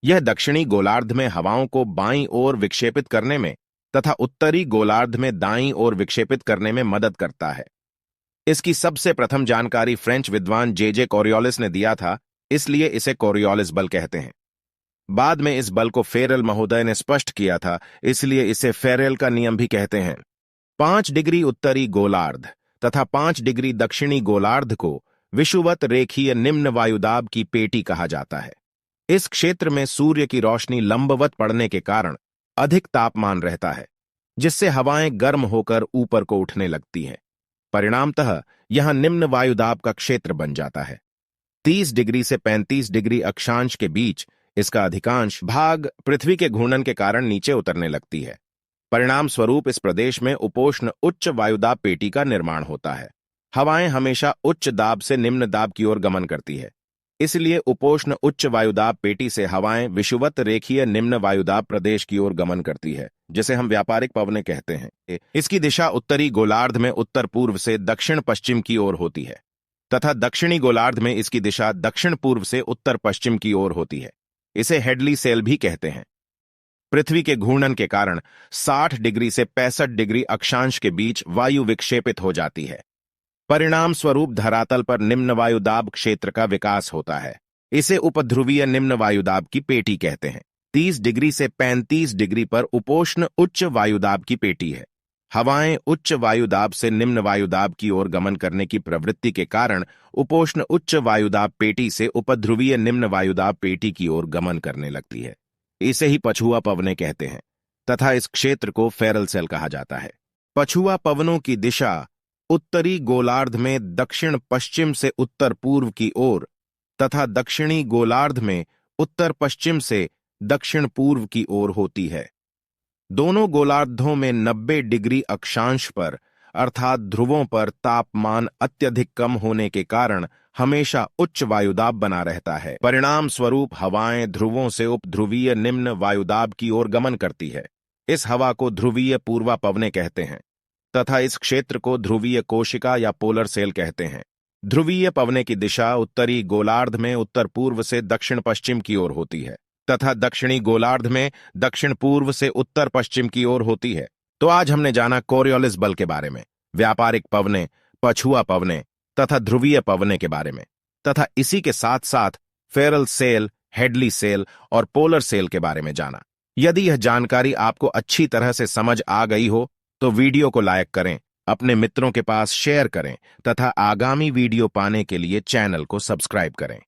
यह दक्षिणी गोलार्ध में हवाओं को बाईं ओर विक्षेपित करने में तथा उत्तरी गोलार्ध में दाईं ओर विक्षेपित करने में मदद करता है। इसकी सबसे प्रथम जानकारी फ्रेंच विद्वान जे कोरियोलिस ने दिया था, इसलिए इसे कोरियोलिस बल कहते हैं। बाद में इस बल को फेरेल महोदय ने स्पष्ट किया था, इसलिए इसे फेरेल का नियम भी कहते हैं। 5 डिग्री उत्तरी गोलार्ध तथा 5 डिग्री दक्षिणी गोलार्ध को विषुवत रेखीय निम्न वायुदाब की पेटी कहा जाता है। इस क्षेत्र में सूर्य की रोशनी लंबवत पड़ने के कारण अधिक तापमान रहता है, जिससे हवाएं गर्म होकर ऊपर को उठने लगती हैं। परिणामतः यहां निम्न वायुदाब का क्षेत्र बन जाता है। 30 डिग्री से 35 डिग्री अक्षांश के बीच इसका अधिकांश भाग पृथ्वी के घूर्णन के कारण नीचे उतरने लगती है। परिणाम स्वरूप इस प्रदेश में उपोष्ण उच्च वायुदाब पेटी का निर्माण होता है। हवाएं हमेशा उच्च दाब से निम्न दाब की ओर गमन करती है, इसलिए उपोष्ण उच्च वायुदाब पेटी से हवाएं विषुवत रेखीय निम्न वायुदाब प्रदेश की ओर गमन करती है, जिसे हम व्यापारिक पवनें कहते हैं। इसकी दिशा उत्तरी गोलार्ध में उत्तर पूर्व से दक्षिण पश्चिम की ओर होती है, तथा दक्षिणी गोलार्ध में इसकी दिशा दक्षिण पूर्व से उत्तर पश्चिम की ओर होती है। इसे हेडली सेल भी कहते हैं। पृथ्वी के घूर्णन के कारण 60 डिग्री से 65 डिग्री अक्षांश के बीच वायु विक्षेपित हो जाती है। परिणाम स्वरूप धरातल पर निम्न वायुदाब क्षेत्र का विकास होता है। इसे उपध्रुवीय निम्न वायुदाब की पेटी कहते हैं। 30 डिग्री से 35 डिग्री पर उपोष्ण उच्च वायुदाब की पेटी है। हवाएं उच्च वायुदाब से निम्न वायुदाब की ओर गमन करने की प्रवृत्ति के कारण उपोष्ण उच्च वायुदाब पेटी से उपध्रुवीय निम्न वायुदाब पेटी की ओर गमन करने लगती है। इसे ही पछुआ पवनें कहते हैं, तथा इस क्षेत्र को फेरल सेल कहा जाता है। पछुआ पवनों की दिशा उत्तरी गोलार्ध में दक्षिण पश्चिम से उत्तर पूर्व की ओर तथा दक्षिणी गोलार्ध में उत्तर पश्चिम से दक्षिण पूर्व की ओर होती है। दोनों गोलार्धों में 90 डिग्री अक्षांश पर अर्थात ध्रुवों पर तापमान अत्यधिक कम होने के कारण हमेशा उच्च वायुदाब बना रहता है। परिणाम स्वरूप हवाएं ध्रुवों से उपध्रुवीय निम्न वायुदाब की ओर गमन करती है। इस हवा को ध्रुवीय पूर्वा पवनें कहते हैं तथा इस क्षेत्र को ध्रुवीय कोशिका या पोलर सेल कहते हैं। ध्रुवीय पवने की दिशा उत्तरी गोलार्ध में उत्तर पूर्व से दक्षिण पश्चिम की ओर होती है तथा दक्षिणी गोलार्ध में दक्षिण पूर्व से उत्तर पश्चिम की ओर होती है। तो आज हमने जाना कोरियोलिस बल के बारे में, व्यापारिक पवने, पछुआ पवने तथा ध्रुवीय पवने के बारे में, तथा इसी के साथ साथ फेरल सेल, हेडली सेल और पोलर सेल के बारे में जाना। यदि यह जानकारी आपको अच्छी तरह से समझ आ गई हो तो वीडियो को लाइक करें, अपने मित्रों के पास शेयर करें तथा आगामी वीडियो पाने के लिए चैनल को सब्सक्राइब करें।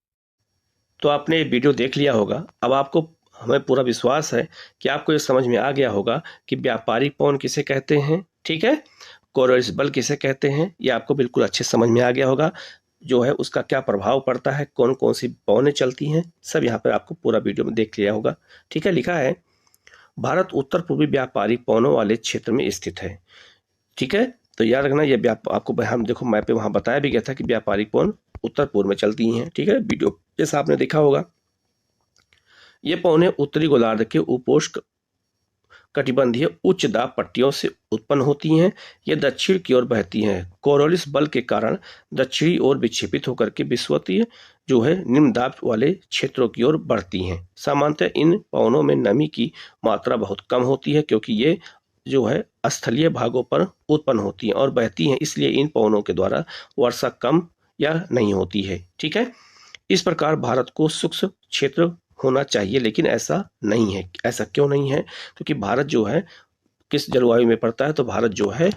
तो आपने वीडियो देख लिया होगा। अब आपको हमें पूरा विश्वास है कि आपको ये समझ में आ गया होगा कि व्यापारिक पवन किसे कहते हैं, ठीक है, कोरियोलिस बल किसे कहते हैं, ये आपको बिल्कुल अच्छे समझ में आ गया होगा। जो है उसका क्या प्रभाव पड़ता है, कौन कौन सी पवनें चलती हैं, सब यहाँ पर आपको पूरा वीडियो में देख लिया होगा। ठीक है, लिखा है भारत उत्तर पूर्वी व्यापारिक पवनों वाले क्षेत्र में स्थित है। ठीक है, तो याद रखना ये आपको हम देखो मैप पे वहां बताया भी गया था कि व्यापारिक पवन उत्तर पूर्व में चलती हैं। ठीक है, वीडियो जैसा आपने देखा होगा। ये पवनें उत्तरी गोलार्ध के उपोष्ण कटिबंधीय उच्च दाब पट्टियों से उत्पन्न होती हैं। ये दक्षिण की ओर बहती हैं। कोरियोलिस बल के कारण दक्षिणी ओर विक्षेपित होकर के विषुवतीय जो है निम्न दाब वाले क्षेत्रों की ओर बढ़ती हैं। सामान्यतः इन पवनों में नमी की मात्रा बहुत कम होती है क्योंकि ये जो है स्थलीय भागों पर उत्पन्न होती हैं और बहती हैं, इसलिए इन पवनों के द्वारा वर्षा कम या नहीं होती है। ठीक है, इस प्रकार भारत को शुष्क क्षेत्र होना चाहिए, लेकिन ऐसा नहीं है। ऐसा क्यों नहीं है? क्योंकि भारत जो है किस जलवायु में पड़ता है, तो भारत जो है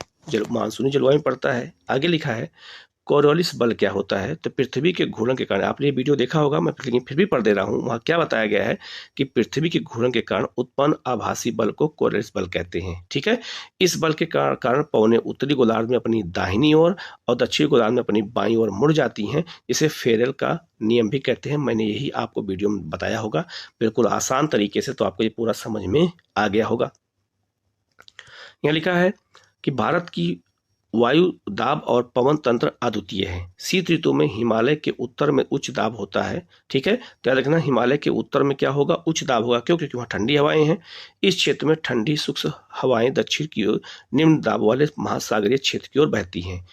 मानसूनी जलवायु में पड़ता है। आगे लिखा है कोरियोलिस बल क्या होता है, तो पृथ्वी के घूर्णन के कारण, आपने ये वीडियो देखा होगा, मैं लेकिन फिर भी पढ़ दे रहा हूँ। वहाँ क्या बताया गया है कि पृथ्वी के घूर्णन के कारण उत्पन्न आभासी बल को कोरियोलिस बल कहते हैं। ठीक है, इस बल के कारण पवनें उत्तरी गोलार्ध में अपनी दाहिनी ओर और दक्षिणी गोलार्ध में अपनी बाईं ओर मुड़ जाती हैं। इसे फेरेल का नियम भी कहते हैं। मैंने यही आपको वीडियो में बताया होगा बिल्कुल आसान तरीके से, तो आपको ये पूरा समझ में आ गया होगा। यहाँ लिखा है कि भारत की वायु दाब और पवन तंत्र अद्वितीय है। शीत ऋतु में हिमालय के उत्तर में उच्च दाब होता है। ठीक है, तो याद रखना हिमालय के उत्तर में क्या होगा, उच्च दाब होगा। क्यों? क्योंकि वहाँ ठंडी हवाएं हैं। इस क्षेत्र में ठंडी शुष्क हवाएं दक्षिण की ओर निम्न दाब वाले महासागरीय क्षेत्र की ओर बहती हैं।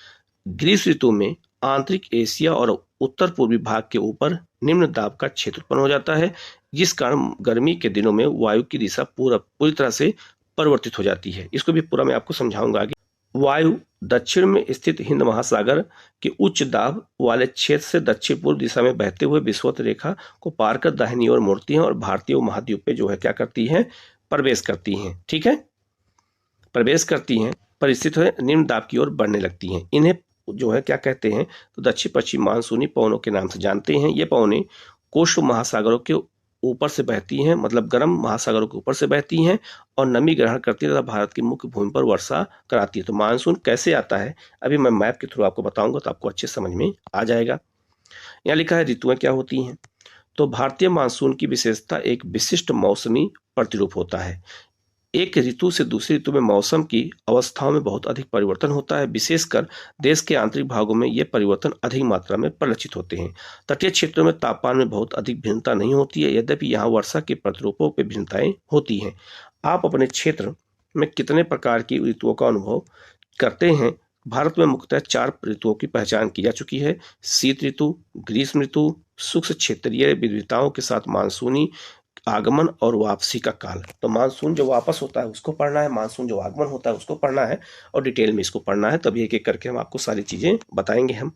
ग्रीष्म ऋतु में आंतरिक एशिया और उत्तर पूर्वी भाग के ऊपर निम्न दाब का क्षेत्र उत्पन्न हो जाता है, जिस कारण गर्मी के दिनों में वायु की दिशा पूरी तरह से परिवर्तित हो जाती है। इसको भी पूरा मैं आपको समझाऊंगा आगे। वायु दक्षिण में स्थित हिंद महासागर के उच्च दाब वाले क्षेत्र से दक्षिण पूर्व दिशा में बहते हुए विषुवत रेखा को पार कर दाहिनी ओर मुड़ती हैं और भारतीय उपमहाद्वीप पे जो है क्या करती हैं, प्रवेश करती हैं। ठीक है, प्रवेश करती हैं, परिस्थित है निम्न दाब की ओर बढ़ने लगती हैं। इन्हें जो है क्या कहते हैं, तो दक्षिण पश्चिम मानसूनी पवनों के नाम से जानते हैं। ये पवनें कोश महासागरों के ऊपर से बहती हैं, मतलब गर्म महासागरों के ऊपर से बहती हैं और नमी ग्रहण करती है तथा भारत की मुख्य भूमि पर वर्षा कराती है। तो मानसून कैसे आता है अभी मैं मैप के थ्रू आपको बताऊंगा, तो आपको अच्छे समझ में आ जाएगा। यहाँ लिखा है ऋतुएं क्या होती हैं। तो भारतीय मानसून की विशेषता एक विशिष्ट मौसमी प्रतिरूप होता है। एक ऋतु से दूसरी ऋतु में मौसम की अवस्थाओं में बहुत अधिक परिवर्तन होता है। विशेषकर देश के आंतरिक भागों में ये परिवर्तन अधिक मात्रा में परिलक्षित होते हैं। तटीय क्षेत्रों में तापमान में बहुत अधिक भिन्नता नहीं होती है, यद्यपि यहाँ वर्षा के प्रतिरूपों पर भिन्नताएं होती हैं। आप अपने क्षेत्र में कितने प्रकार की ऋतुओं का अनुभव करते हैं? भारत में मुख्यतः 4 ऋतुओं की पहचान की जा चुकी है: शीत ऋतु, ग्रीष्म ऋतु, शुष्क क्षेत्रीय विविधताओं के साथ मानसूनी आगमन और वापसी का काल। तो मानसून जो वापस होता है उसको पढ़ना है, मानसून जो आगमन होता है उसको पढ़ना है और डिटेल में इसको पढ़ना है। तभी एक एक करके हम आपको सारी चीजें बताएंगे। हम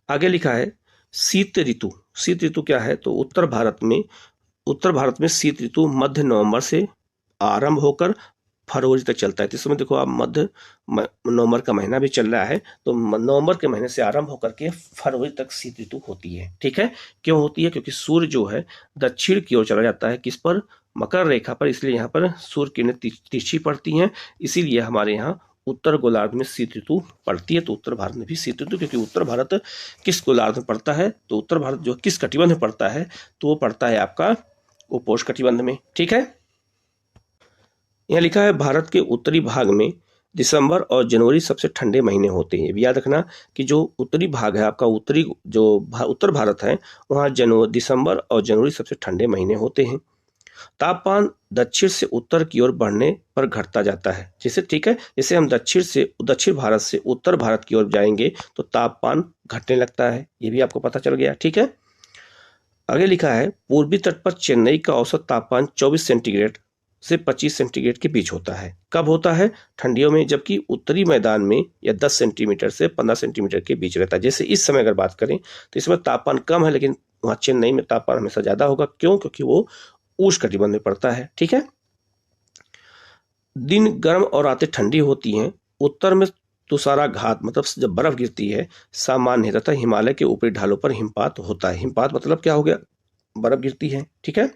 आगे लिखा है शीत ऋतु। शीत ऋतु क्या है, तो उत्तर भारत में शीत ऋतु मध्य नवंबर से आरंभ होकर फरवरी तक चलता है। तो इसमें देखो आप मध्य नवंबर का महीना भी चल रहा है, तो नवंबर के महीने से आरंभ होकर के फरवरी तक शीत ऋतु होती है। ठीक है, क्यों होती है? क्योंकि सूर्य जो है दक्षिण की ओर चला जाता है, किस पर, मकर रेखा पर, इसलिए यहाँ पर सूर्य किरणें तिरछी पड़ती हैं, इसीलिए हमारे यहाँ उत्तर गोलार्ध में शीत ऋतु पड़ती है। तो उत्तर भारत में भी शीत ऋतु, क्योंकि उत्तर भारत किस गोलार्ध में पड़ता है, तो उत्तर भारत जो किस कटिबंध में पड़ता है, तो वो पड़ता है आपका उपोष्ण कटिबंध में। ठीक है, यहाँ लिखा है भारत के उत्तरी भाग में दिसंबर और जनवरी सबसे ठंडे महीने होते हैं। ये भी याद रखना कि जो उत्तरी भाग है आपका, उत्तरी जो उत्तर भारत है, वहाँ दिसंबर और जनवरी सबसे ठंडे महीने होते हैं। तापमान दक्षिण से उत्तर की ओर बढ़ने पर घटता जाता है। जैसे ठीक है, जैसे हम दक्षिण भारत से उत्तर भारत की ओर जाएंगे तो तापमान घटने लगता है। ये भी आपको पता चल गया। ठीक है, आगे लिखा है पूर्वी तट पर चेन्नई का औसत तापमान 24 सेंटीग्रेड से 25 सेंटीग्रेड के बीच होता है। कब होता है? ठंडियों में, जबकि उत्तरी मैदान में यह 10 सेंटीमीटर से 15 सेंटीमीटर के बीच रहता है। जैसे इस समय अगर बात करें तो इसमें तापमान कम है, लेकिन वहाँ चेन्नई में तापमान हमेशा ज्यादा होगा। क्यों? क्योंकि वो उष्णकटिबंध में पड़ता है। ठीक है, दिन गर्म और रातें ठंडी होती हैं। उत्तर में तुषाराघात मतलब जब बर्फ गिरती है सामान्य है, तथा हिमालय के ऊपरी ढालों पर हिमपात होता है। हिमपात मतलब क्या हो गया? बर्फ गिरती है। ठीक है,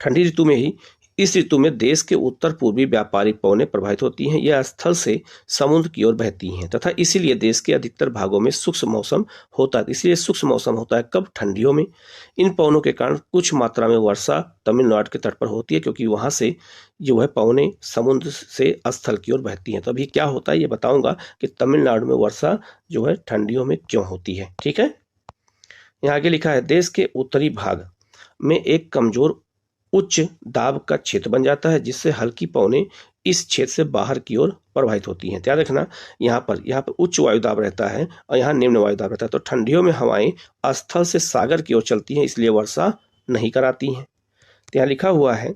ठंडी ऋतु में ही, इस ऋतु में देश के उत्तर पूर्वी व्यापारिक पवनें प्रभावित होती हैं। यह स्थल से समुद्र की ओर बहती हैं तथा इसीलिए देश के अधिकतर भागों में शुष्क मौसम होता है। इसलिए शुष्क मौसम होता है कब? ठंडियों में। इन पवनों के कारण कुछ मात्रा में वर्षा तमिलनाडु के तट पर होती है, क्योंकि वहां से जो है पवनें समुद्र से स्थल की ओर बहती हैं। तो अभी क्या होता है ये बताऊंगा कि तमिलनाडु में वर्षा जो है ठंडियों में क्यों होती है। ठीक है, यहाँ आगे लिखा है देश के उत्तरी भाग में एक कमजोर उच्च दाब का क्षेत्र बन जाता है, जिससे हल्की पवनें इस क्षेत्र से बाहर की ओर प्रवाहित होती हैं। ध्यान रखना, यहाँ पर उच्च वायु दाब रहता है और यहाँ निम्न वायु दाब रहता है। तो ठंडियों में हवाएं स्थल से सागर की ओर चलती हैं, इसलिए वर्षा नहीं कराती हैं। तो यहाँ लिखा हुआ है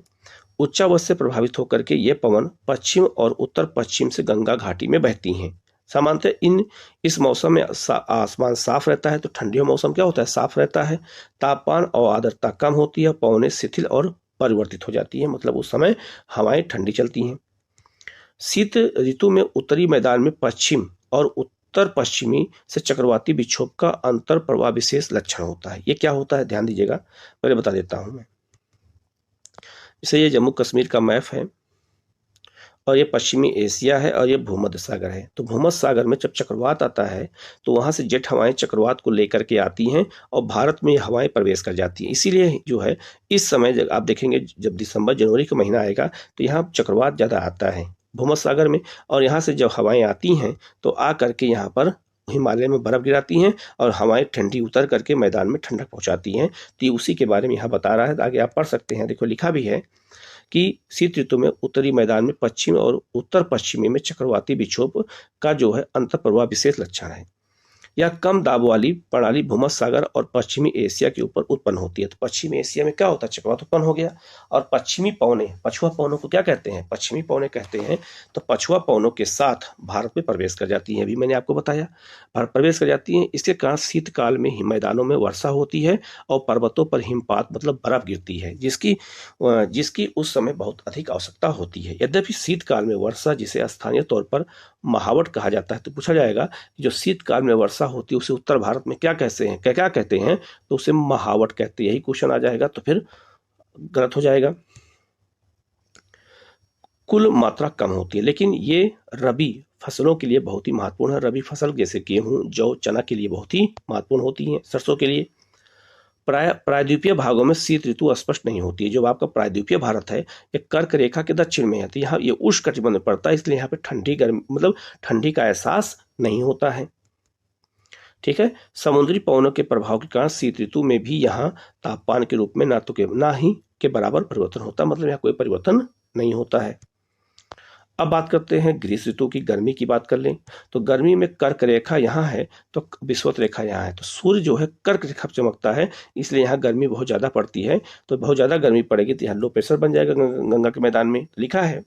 उच्चावच से प्रभावित होकर के ये पवन पश्चिम और उत्तर पश्चिम से गंगा घाटी में बहती हैं। सामान्यतः इस मौसम में आसमान साफ रहता है। तो ठंडियों मौसम क्या होता है? साफ रहता है। तापमान और आर्द्रता कम होती है, पवनें शिथिल और परिवर्तित हो जाती है, मतलब उस समय हवाएं ठंडी चलती हैं। शीत ऋतु में उत्तरी मैदान में पश्चिम और उत्तर पश्चिमी से चक्रवाती विक्षोभ का अंतर प्रवाह विशेष लक्षण होता है। ये क्या होता है? ध्यान दीजिएगा, पहले बता देता हूं मैं। जैसे ये जम्मू कश्मीर का मैप है और ये पश्चिमी एशिया है और ये भूमध्य सागर है। तो भूमध्य सागर में जब चक्रवात आता है तो वहां से जेट हवाएं चक्रवात को लेकर के आती हैं और भारत में हवाएं प्रवेश कर जाती हैं। इसीलिए जो है इस समय जब आप देखेंगे, जब दिसंबर जनवरी का महीना आएगा तो यहाँ चक्रवात ज़्यादा आता है भूमध्य सागर में, और यहाँ से जब हवाएं आती हैं तो आ करके यहाँ पर हिमालय में बर्फ गिराती हैं और हवाएं ठंडी उतर करके मैदान में ठंडक पहुंचाती हैं। तो ये उसी के बारे में यहाँ बता रहा है। आगे आप पढ़ सकते हैं। देखो लिखा भी है कि शीत ऋतु में उत्तरी मैदान में पश्चिम और उत्तर पश्चिमी में चक्रवाती विक्षोभ का जो है अंतर प्रवाह विशेष लक्षण है। यह कम दाब वाली प्रणाली भूमध्य सागर और पश्चिमी एशिया के ऊपर उत्पन्न होती है। तो पश्चिमी एशिया में क्या होता है? चक्रवात उत्पन्न हो गया। और पश्चिमी पवनें, पछुआ पवनों को क्या कहते हैं? पश्चिमी पवनें कहते हैं। तो पछुआ पवनों के साथ भारत में प्रवेश कर जाती हैं। अभी मैंने आपको बताया, भारत प्रवेश कर जाती हैं। इसके कारण शीतकाल में मैदानों में वर्षा होती है और पर्वतों पर हिमपात मतलब बर्फ गिरती है, जिसकी उस समय बहुत अधिक आवश्यकता होती है। यद्यपि शीतकाल में वर्षा, जिसे स्थानीय तौर पर महावट कहा जाता है, तो पूछा जाएगा कि जो शीतकाल में वर्षा होती है उसे उत्तर भारत में क्या कहते हैं? क्या कहते हैं? तो उसे महावट कहते हैं। यही क्वेश्चन आ जाएगा, तो फिर गलत हो जाएगा। कुल मात्रा कम होती है, लेकिन ये रबी फसलों के लिए बहुत ही महत्वपूर्ण है। रबी फसल जैसे गेहूं, जौ, चना के लिए बहुत ही महत्वपूर्ण होती है, सरसों के लिए। प्रायद्वीपीय भागों में शीत ऋतु स्पष्ट नहीं होती है। जो आपका प्रायद्वीपीय भारत है ये कर्क रेखा के दक्षिण में है, तो यहाँ ये उष्णकटिबंध में पड़ता है, इसलिए यहाँ पे ठंडी गर्मी मतलब ठंडी का एहसास नहीं होता है। ठीक है, समुद्री पवनों के प्रभाव के कारण शीत ऋतु में भी यहाँ तापमान के रूप में ना ही के बराबर परिवर्तन होता, मतलब यहाँ कोई परिवर्तन नहीं होता है। अब बात करते हैं ग्रीष्म ऋतु की, गर्मी की बात कर लें तो गर्मी में कर्क रेखा यहाँ है तो विषुवत रेखा यहाँ है। तो सूर्य जो है कर्क रेखा पर चमकता है, इसलिए यहाँ गर्मी बहुत ज़्यादा पड़ती है। तो बहुत ज़्यादा गर्मी पड़ेगी तो यहाँ लो प्रेशर बन जाएगा गंगा के मैदान में। लिखा है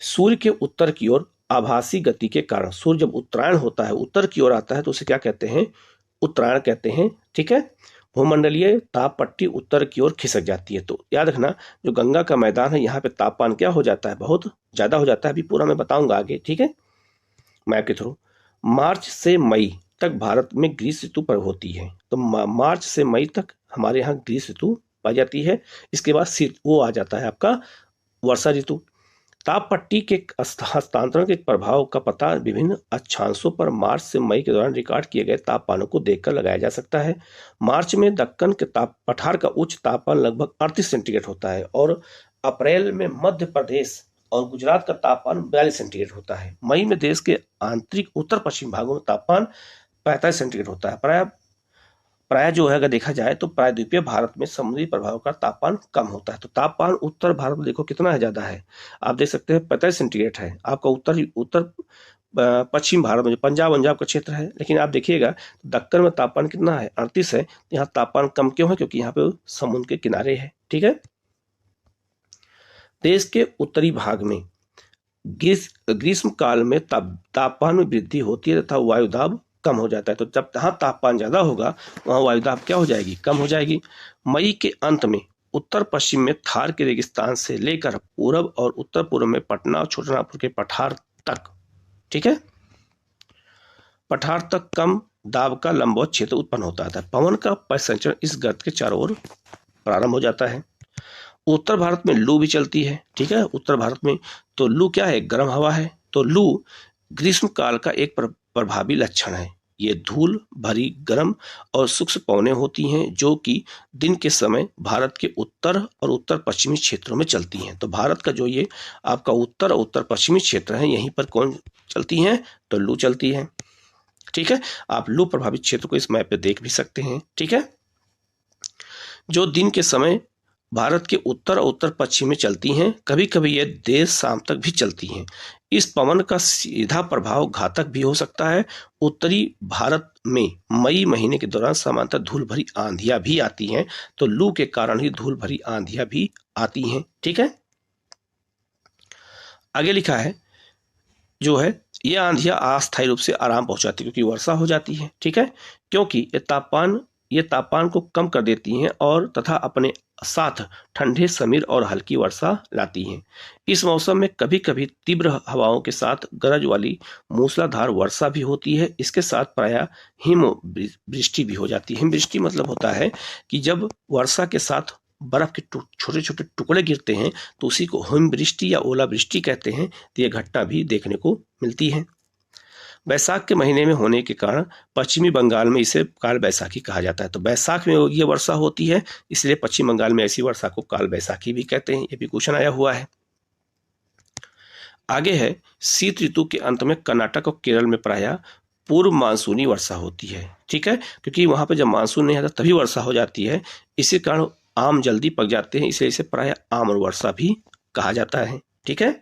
सूर्य के उत्तर की ओर आभासी गति के कारण, सूर्य जब उत्तरायण होता है, उत्तर की ओर आता है, तो उसे क्या कहते हैं? उत्तरायण कहते हैं। ठीक है, भूमंडलीय ताप पट्टी उत्तर की ओर खिसक जाती है। तो याद रखना, जो गंगा का मैदान है यहाँ पे तापमान क्या हो जाता है? बहुत ज्यादा हो जाता है। अभी पूरा मैं बताऊंगा आगे, ठीक है, मैप के थ्रू। मार्च से मई तक भारत में ग्रीष्म ऋतु पर होती है। तो मार्च से मई तक हमारे यहाँ ग्रीष्म ऋतु पाई जाती है। इसके बाद वो आ जाता है आपका वर्षा ऋतु। ताप पट्टी के हस्तांतरण के प्रभाव का पता विभिन्न अक्षांशों पर मार्च से मई के दौरान रिकॉर्ड किए गए तापमानों को देखकर लगाया जा सकता है। मार्च में दक्कन के पठार का उच्च तापमान लगभग 38 सेंटीग्रेड होता है और अप्रैल में मध्य प्रदेश और गुजरात का तापमान 42 सेंटीग्रेड होता है। मई में देश के आंतरिक उत्तर पश्चिम भागों में तापमान 45 सेंटीग्रेड होता है। प्राय जो है अगर देखा जाए तो प्रायद्वीपीय भारत में समुद्री प्रभाव का तापमान कम होता है। तो तापमान उत्तर भारत में देखो कितना है, ज्यादा है, आप देख सकते हैं 45 सेंटीग्रेड है। आपका उत्तर पश्चिम भारत में जो पंजाब का क्षेत्र है, लेकिन आप देखिएगा दक्कन में तापमान कितना है, 38 है। यहाँ तापमान कम क्यों है, क्योंकि यहाँ पे समुद्र के किनारे है। ठीक है, देश के उत्तरी भाग में ग्रीष्म काल में तापमान में वृद्धि होती है तथा वायुदाब कम हो जाता है। तो जब जहाँ तापमान ज्यादा होगा वहाँ वायुदाब क्या हो जाएगी, कम हो जाएगी। मई के अंत में उत्तर पश्चिम में थार के रेगिस्तान से लेकर पूरब और उत्तर पूर्व में पटना और छोटानागपुर के पठार तक, ठीक है, पठार तक कम दाब का लंबवत क्षेत्र उत्पन्न होता है। पवन का परिसंचरण इस गर्त के चारों ओर प्रारंभ हो जाता है। उत्तर भारत में लू भी चलती है। ठीक है, उत्तर भारत में तो लू क्या है, गर्म हवा है। तो लू ग्रीष्म काल का एक प्रभावी लक्षण है। ये धूल भरी गर्म और सूक्ष्म पवनें होती हैं जो कि दिन के समय भारत के उत्तर और उत्तर पश्चिमी क्षेत्रों में चलती हैं। तो भारत का जो ये आपका उत्तर और उत्तर पश्चिमी क्षेत्र है, यहीं पर कौन चलती हैं, तो लू चलती है। ठीक है, आप लू प्रभावित क्षेत्र को इस मैप पे देख भी सकते हैं। ठीक है, जो दिन के समय भारत के उत्तर और उत्तर पश्चिम में चलती हैं, कभी कभी ये देर शाम तक भी चलती हैं। इस पवन का सीधा प्रभाव घातक भी हो सकता है। उत्तरी भारत में मई महीने के दौरान सामान्यतः धूल भरी आंधियां भी आती हैं। तो लू के कारण ही धूल भरी आंधियां भी आती हैं। ठीक है, आगे लिखा है जो है ये आंधियां अस्थायी रूप से आराम पहुंचाती है क्योंकि वर्षा हो जाती है। ठीक है, क्योंकि ये तापमान को कम कर देती हैं और तथा अपने साथ ठंडे समीर और हल्की वर्षा लाती हैं। इस मौसम में कभी कभी तीव्र हवाओं के साथ गरज वाली मूसलाधार वर्षा भी होती है। इसके साथ प्रायः हिम वृष्टि भी हो जाती है। हिम वृष्टि मतलब होता है कि जब वर्षा के साथ बर्फ के छोटे छोटे टुकड़े गिरते हैं तो उसी को हिम वृष्टि या ओलावृष्टि कहते हैं। तो ये घटना भी देखने को मिलती है। बैसाख के महीने में होने के कारण पश्चिमी बंगाल में इसे काल बैसाखी कहा जाता है। तो बैसाख में ये वर्षा होती है, इसलिए पश्चिम बंगाल में ऐसी वर्षा को काल बैसाखी भी कहते हैं। ये भी क्वेश्चन आया हुआ है। आगे है शीत ऋतु के अंत में कर्नाटक और केरल में प्रायः पूर्व मानसूनी वर्षा होती है। ठीक है, क्योंकि वहां पर जब मानसून नहीं आता तभी वर्षा हो जाती है। इसी कारण आम जल्दी पक जाते हैं, इसलिए इसे प्रायः आम वर्षा भी कहा जाता है। ठीक है,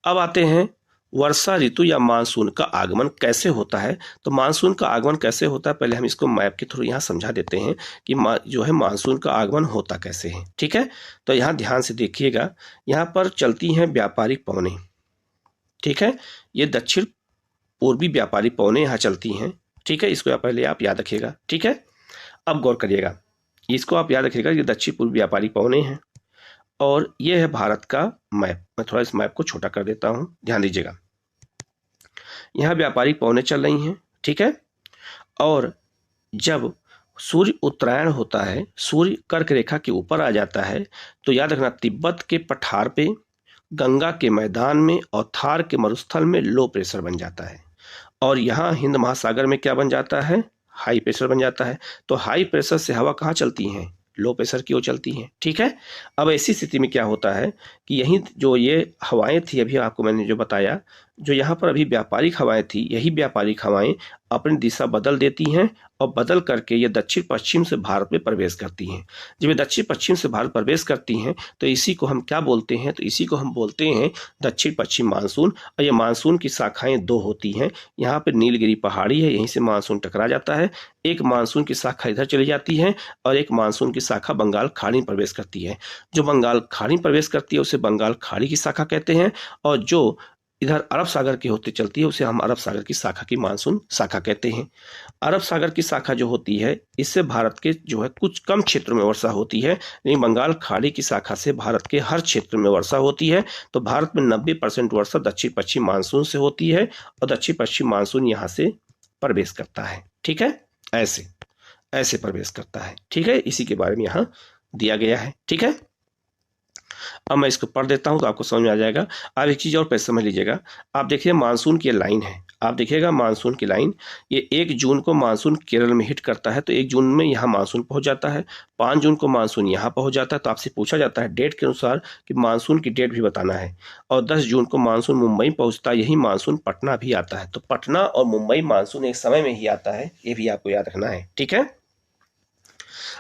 अब आते हैं वर्षा ऋतु या मानसून का आगमन कैसे होता है। तो मानसून का आगमन कैसे होता है, पहले हम इसको मैप के थ्रू यहाँ समझा देते हैं कि जो है मानसून का आगमन होता कैसे है। ठीक है, तो यहाँ ध्यान से देखिएगा, यहाँ पर चलती हैं व्यापारिक पवनें। ठीक है, ये दक्षिण पूर्वी व्यापारिक पवनें यहाँ चलती हैं। ठीक है, इसको पहले आप याद रखिएगा। ठीक है, अब गौर करिएगा, इसको आप याद रखिएगा, ये दक्षिण पूर्वी व्यापारिक पवनें हैं और ये है भारत का मैप। मैं थोड़ा इस मैप को छोटा कर देता हूँ, ध्यान दीजिएगा। यहाँ व्यापारिक पवनें चल रही हैं। ठीक है, और जब सूर्य उत्तरायण होता है, सूर्य कर्क रेखा के ऊपर आ जाता है, तो याद रखना तिब्बत के पठार पे, गंगा के मैदान में और थार के मरुस्थल में लो प्रेशर बन जाता है और यहाँ हिंद महासागर में क्या बन जाता है, हाई प्रेशर बन जाता है। तो हाई प्रेशर से हवा कहाँ चलती हैं, लो प्रेशर की ओर चलती हैं। ठीक है, अब ऐसी स्थिति में क्या होता है कि यही जो ये हवाएं थी, अभी आपको मैंने जो बताया, जो यहाँ पर अभी व्यापारिक हवाएं थी, यही व्यापारिक हवाएं अपनी दिशा बदल देती हैं और बदल करके ये दक्षिण पश्चिम से भारत में प्रवेश करती हैं। जब ये दक्षिण पश्चिम से भारत प्रवेश करती हैं तो इसी को हम क्या बोलते हैं, तो इसी को हम बोलते हैं दक्षिण पश्चिम मानसून। और ये मानसून की शाखाएं दो होती हैं। यहाँ पर नीलगिरी पहाड़ी है, यहीं से मानसून टकरा जाता है। एक मानसून की शाखा इधर चली जाती है और एक मानसून की शाखा बंगाल खाड़ी में प्रवेश करती है। जो बंगाल खाड़ी में प्रवेश करती है उसे बंगाल खाड़ी की शाखा कहते हैं और जो इधर अरब सागर की होती चलती है उसे हम अरब सागर की शाखा की मानसून शाखा कहते हैं। अरब सागर की शाखा जो होती है इससे भारत के जो है कुछ कम क्षेत्रों में वर्षा होती है, लेकिन बंगाल खाड़ी की शाखा से भारत के हर क्षेत्र में वर्षा होती है। तो भारत में 90% वर्षा दक्षिण पश्चिम मानसून से होती है और दक्षिण पश्चिम मानसून यहाँ से प्रवेश करता है। ठीक है, ऐसे प्रवेश करता है। ठीक है, इसी के बारे में यहाँ दिया गया है। ठीक है, अब मैं इसको पढ़ देता हूं तो आपको समझ में आ जाएगा। आप एक चीज और पहले समझ लीजिएगा। आप देखिए मानसून की लाइन है, आप देखिएगा मानसून की लाइन, ये 1 जून को मानसून केरल में हिट करता है, तो 1 जून में यहाँ मानसून पहुंच जाता है, 5 जून को मानसून यहाँ पहुंच जाता है। तो आपसे पूछा जाता है डेट के अनुसार कि मानसून की डेट भी बताना है। और 10 जून को मानसून मुंबई पहुंचता है, यही मानसून पटना भी आता है। तो पटना और मुंबई मानसून एक समय में ही आता है, ये भी आपको याद रखना है, ठीक है।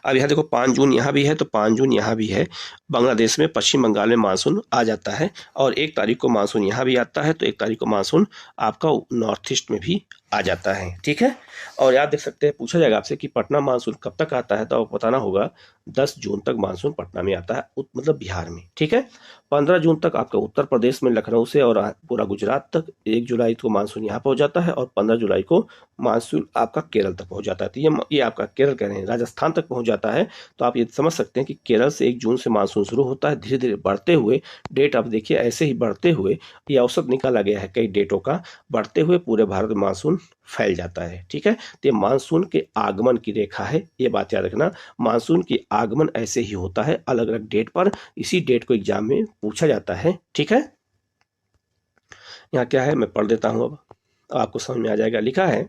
अब यहाँ देखो 5 जून यहाँ भी है, तो 5 जून यहाँ भी है। बांग्लादेश में, पश्चिम बंगाल में मानसून आ जाता है, और 1 तारीख को मानसून यहाँ भी आता है, तो 1 तारीख को मानसून आपका नॉर्थ ईस्ट में भी आ जाता है, ठीक है। और याद देख सकते हैं, पूछा जाएगा आपसे कि पटना मानसून कब तक आता है, तो आपको बताना होगा 10 जून तक मानसून पटना में आता है, मतलब बिहार में, ठीक है। 15 जून तक आपका उत्तर प्रदेश में, लखनऊ से और पूरा गुजरात तक। 1 जुलाई को मानसून यहाँ पहुंच जाता है, और 15 जुलाई को मानसून आपका केरल तक पहुंच जाता है। तो ये आपका केरल कह रहे हैं, राजस्थान तक पहुंच जाता है। तो आप ये समझ सकते हैं कि केरल से 1 जून से मानसून शुरू होता है, धीरे धीरे बढ़ते हुए डेट आप देखिए ऐसे ही बढ़ते हुए, ये औसत निकाला गया है कई डेटों का, बढ़ते हुए पूरे भारत में मानसून फैल जाता है, ठीक है। तो ये मानसून के आगमन की रेखा है, ये बात याद रखना। मानसून की आगमन ऐसे ही होता है अलग अलग डेट पर, इसी डेट को एग्जाम में पूछा जाता है, ठीक है। यहाँ क्या है मैं पढ़ देता हूं, अब आपको समझ में आ जाएगा। लिखा है,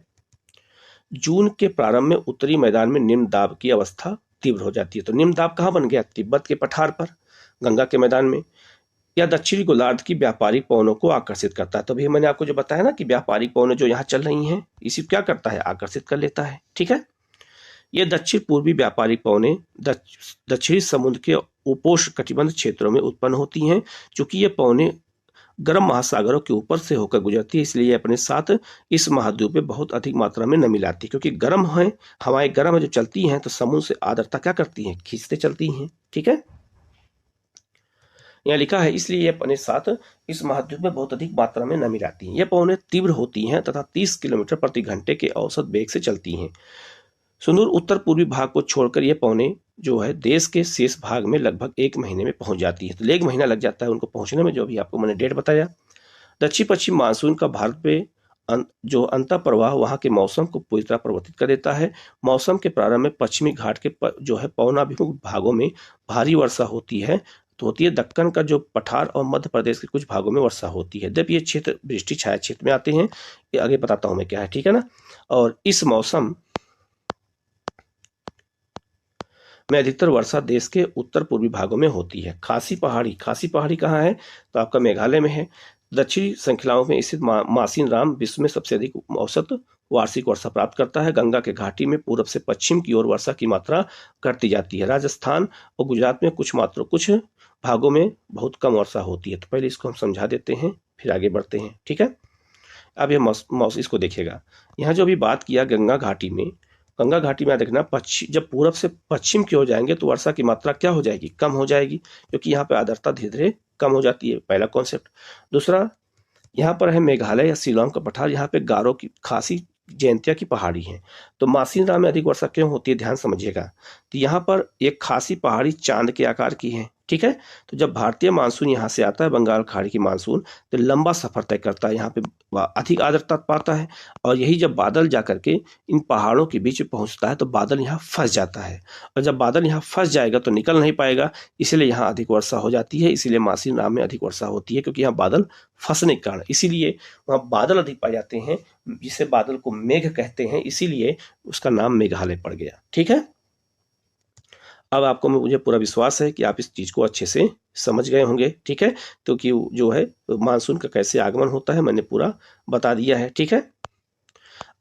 जून के प्रारंभ में उत्तरी मैदान में निम्न दाब की अवस्था तीव्र हो जाती है। तो निम्न दाब कहाँ बन गया? तिब्बत के पठार पर, गंगा के मैदान में। या दक्षिणी गोलार्ध की व्यापारिक पवनों को आकर्षित करता है। तो भी मैंने आपको जो बताया ना कि व्यापारिक पवनें जो यहाँ चल रही हैं, इसी क्या करता है? आकर्षित कर लेता है, ठीक है। ये दक्षिण पूर्वी व्यापारिक पवनें दक्षिणी समुद्र के उपोष्ण कटिबंध क्षेत्रों में उत्पन्न होती हैं। चूंकि ये पवनें गर्म महासागरों के ऊपर से होकर गुजरती है, इसलिए अपने साथ इस महाद्वीप में बहुत अधिक मात्रा में नमी लाती है। क्योंकि गर्म है, हवाएं गर्म है, जो चलती हैं तो समुद्र से आर्द्रता क्या करती हैं? खींचते चलती हैं, ठीक है। यहाँ लिखा है, इसलिए ये अपने साथ इस महाद्वीप में बहुत अधिक मात्रा में नमी लाती हैं। ये पवनें तीव्र होती हैं तथा 30 किलोमीटर प्रति घंटे के औसत वेग से चलती हैं। सुदूर उत्तर पूर्वी भाग को छोड़कर ये पवनें जो है देश के शेष भाग में लगभग 1 महीने में पहुंच जाती है। तो 1 महीना लग जाता है उनको पहुंचने में, जो अभी आपको मैंने डेट बताया। दक्षिण पश्चिम मानसून का भारत पे जो अंतर प्रवाह वहाँ के मौसम को पूरी तरह परिवर्तित कर देता है। मौसम के प्रारंभ में पश्चिमी घाट के जो है पवनाभिमुख भागों में भारी वर्षा होती है। तो होती है दक्कन का जो पठार और मध्य प्रदेश के कुछ भागों में वर्षा होती है। जब ये क्षेत्र वृष्टि छाया क्षेत्र में आते हैं, ये आगे बताता हूं मैं क्या है, ठीक है ना। और इस मौसम में अधिकतर वर्षा देश के उत्तर पूर्वी भागों में होती है। खासी पहाड़ी कहाँ है? तो आपका मेघालय में है। दक्षिणी श्रृंखलाओं में स्थित मासिन राम विश्व में सबसे अधिक औसत वार्षिक वर्षा प्राप्त करता है। गंगा के घाटी में पूरब से पश्चिम की ओर वर्षा की मात्रा घटती जाती है। राजस्थान और गुजरात में कुछ भागों में बहुत कम वर्षा होती है। तो पहले इसको हम समझा देते हैं, फिर आगे बढ़ते हैं, ठीक है। अब ये इसको देखिएगा, यहाँ जो अभी बात किया गंगा घाटी में देखना, जब पूरब से पश्चिम की ओर जाएंगे तो वर्षा की मात्रा क्या हो जाएगी? कम हो जाएगी, क्योंकि यहाँ पे आर्द्रता धीरे धीरे कम हो जाती है, पहला कॉन्सेप्ट। दूसरा, यहाँ पर है मेघालय या शिलोंग का पठार, यहाँ पे गारो की, खासी, जैंतिया की पहाड़ी है। तो मासिन राम में अधिक वर्षा क्यों होती है? ध्यान समझिएगा। तो यहाँ पर एक खासी पहाड़ी चांद के आकार की है, ठीक है। तो जब भारतीय मानसून यहाँ से आता है, बंगाल खाड़ी की मानसून, तो लंबा सफर तय करता है, यहाँ पे अधिक आर्द्रता पाता है। और यही जब बादल जा करके इन पहाड़ों के बीच में पहुंचता है तो बादल यहाँ फंस जाता है, और जब बादल यहाँ फंस जाएगा तो निकल नहीं पाएगा, इसलिए यहाँ अधिक वर्षा हो जाती है। इसीलिए मासिन राम में अधिक वर्षा होती है, क्योंकि यहाँ बादल फंसने के कारण, इसीलिए वहाँ बादल अधिक पाए जाते हैं, जिसे बादल को मेघ कहते हैं, इसीलिए उसका नाम मेघालय पड़ गया, ठीक है। अब आपको मुझे पूरा विश्वास है कि आप इस चीज को अच्छे से समझ गए होंगे, ठीक है। तो कि जो है मानसून का कैसे आगमन होता है मैंने पूरा बता दिया है, ठीक है।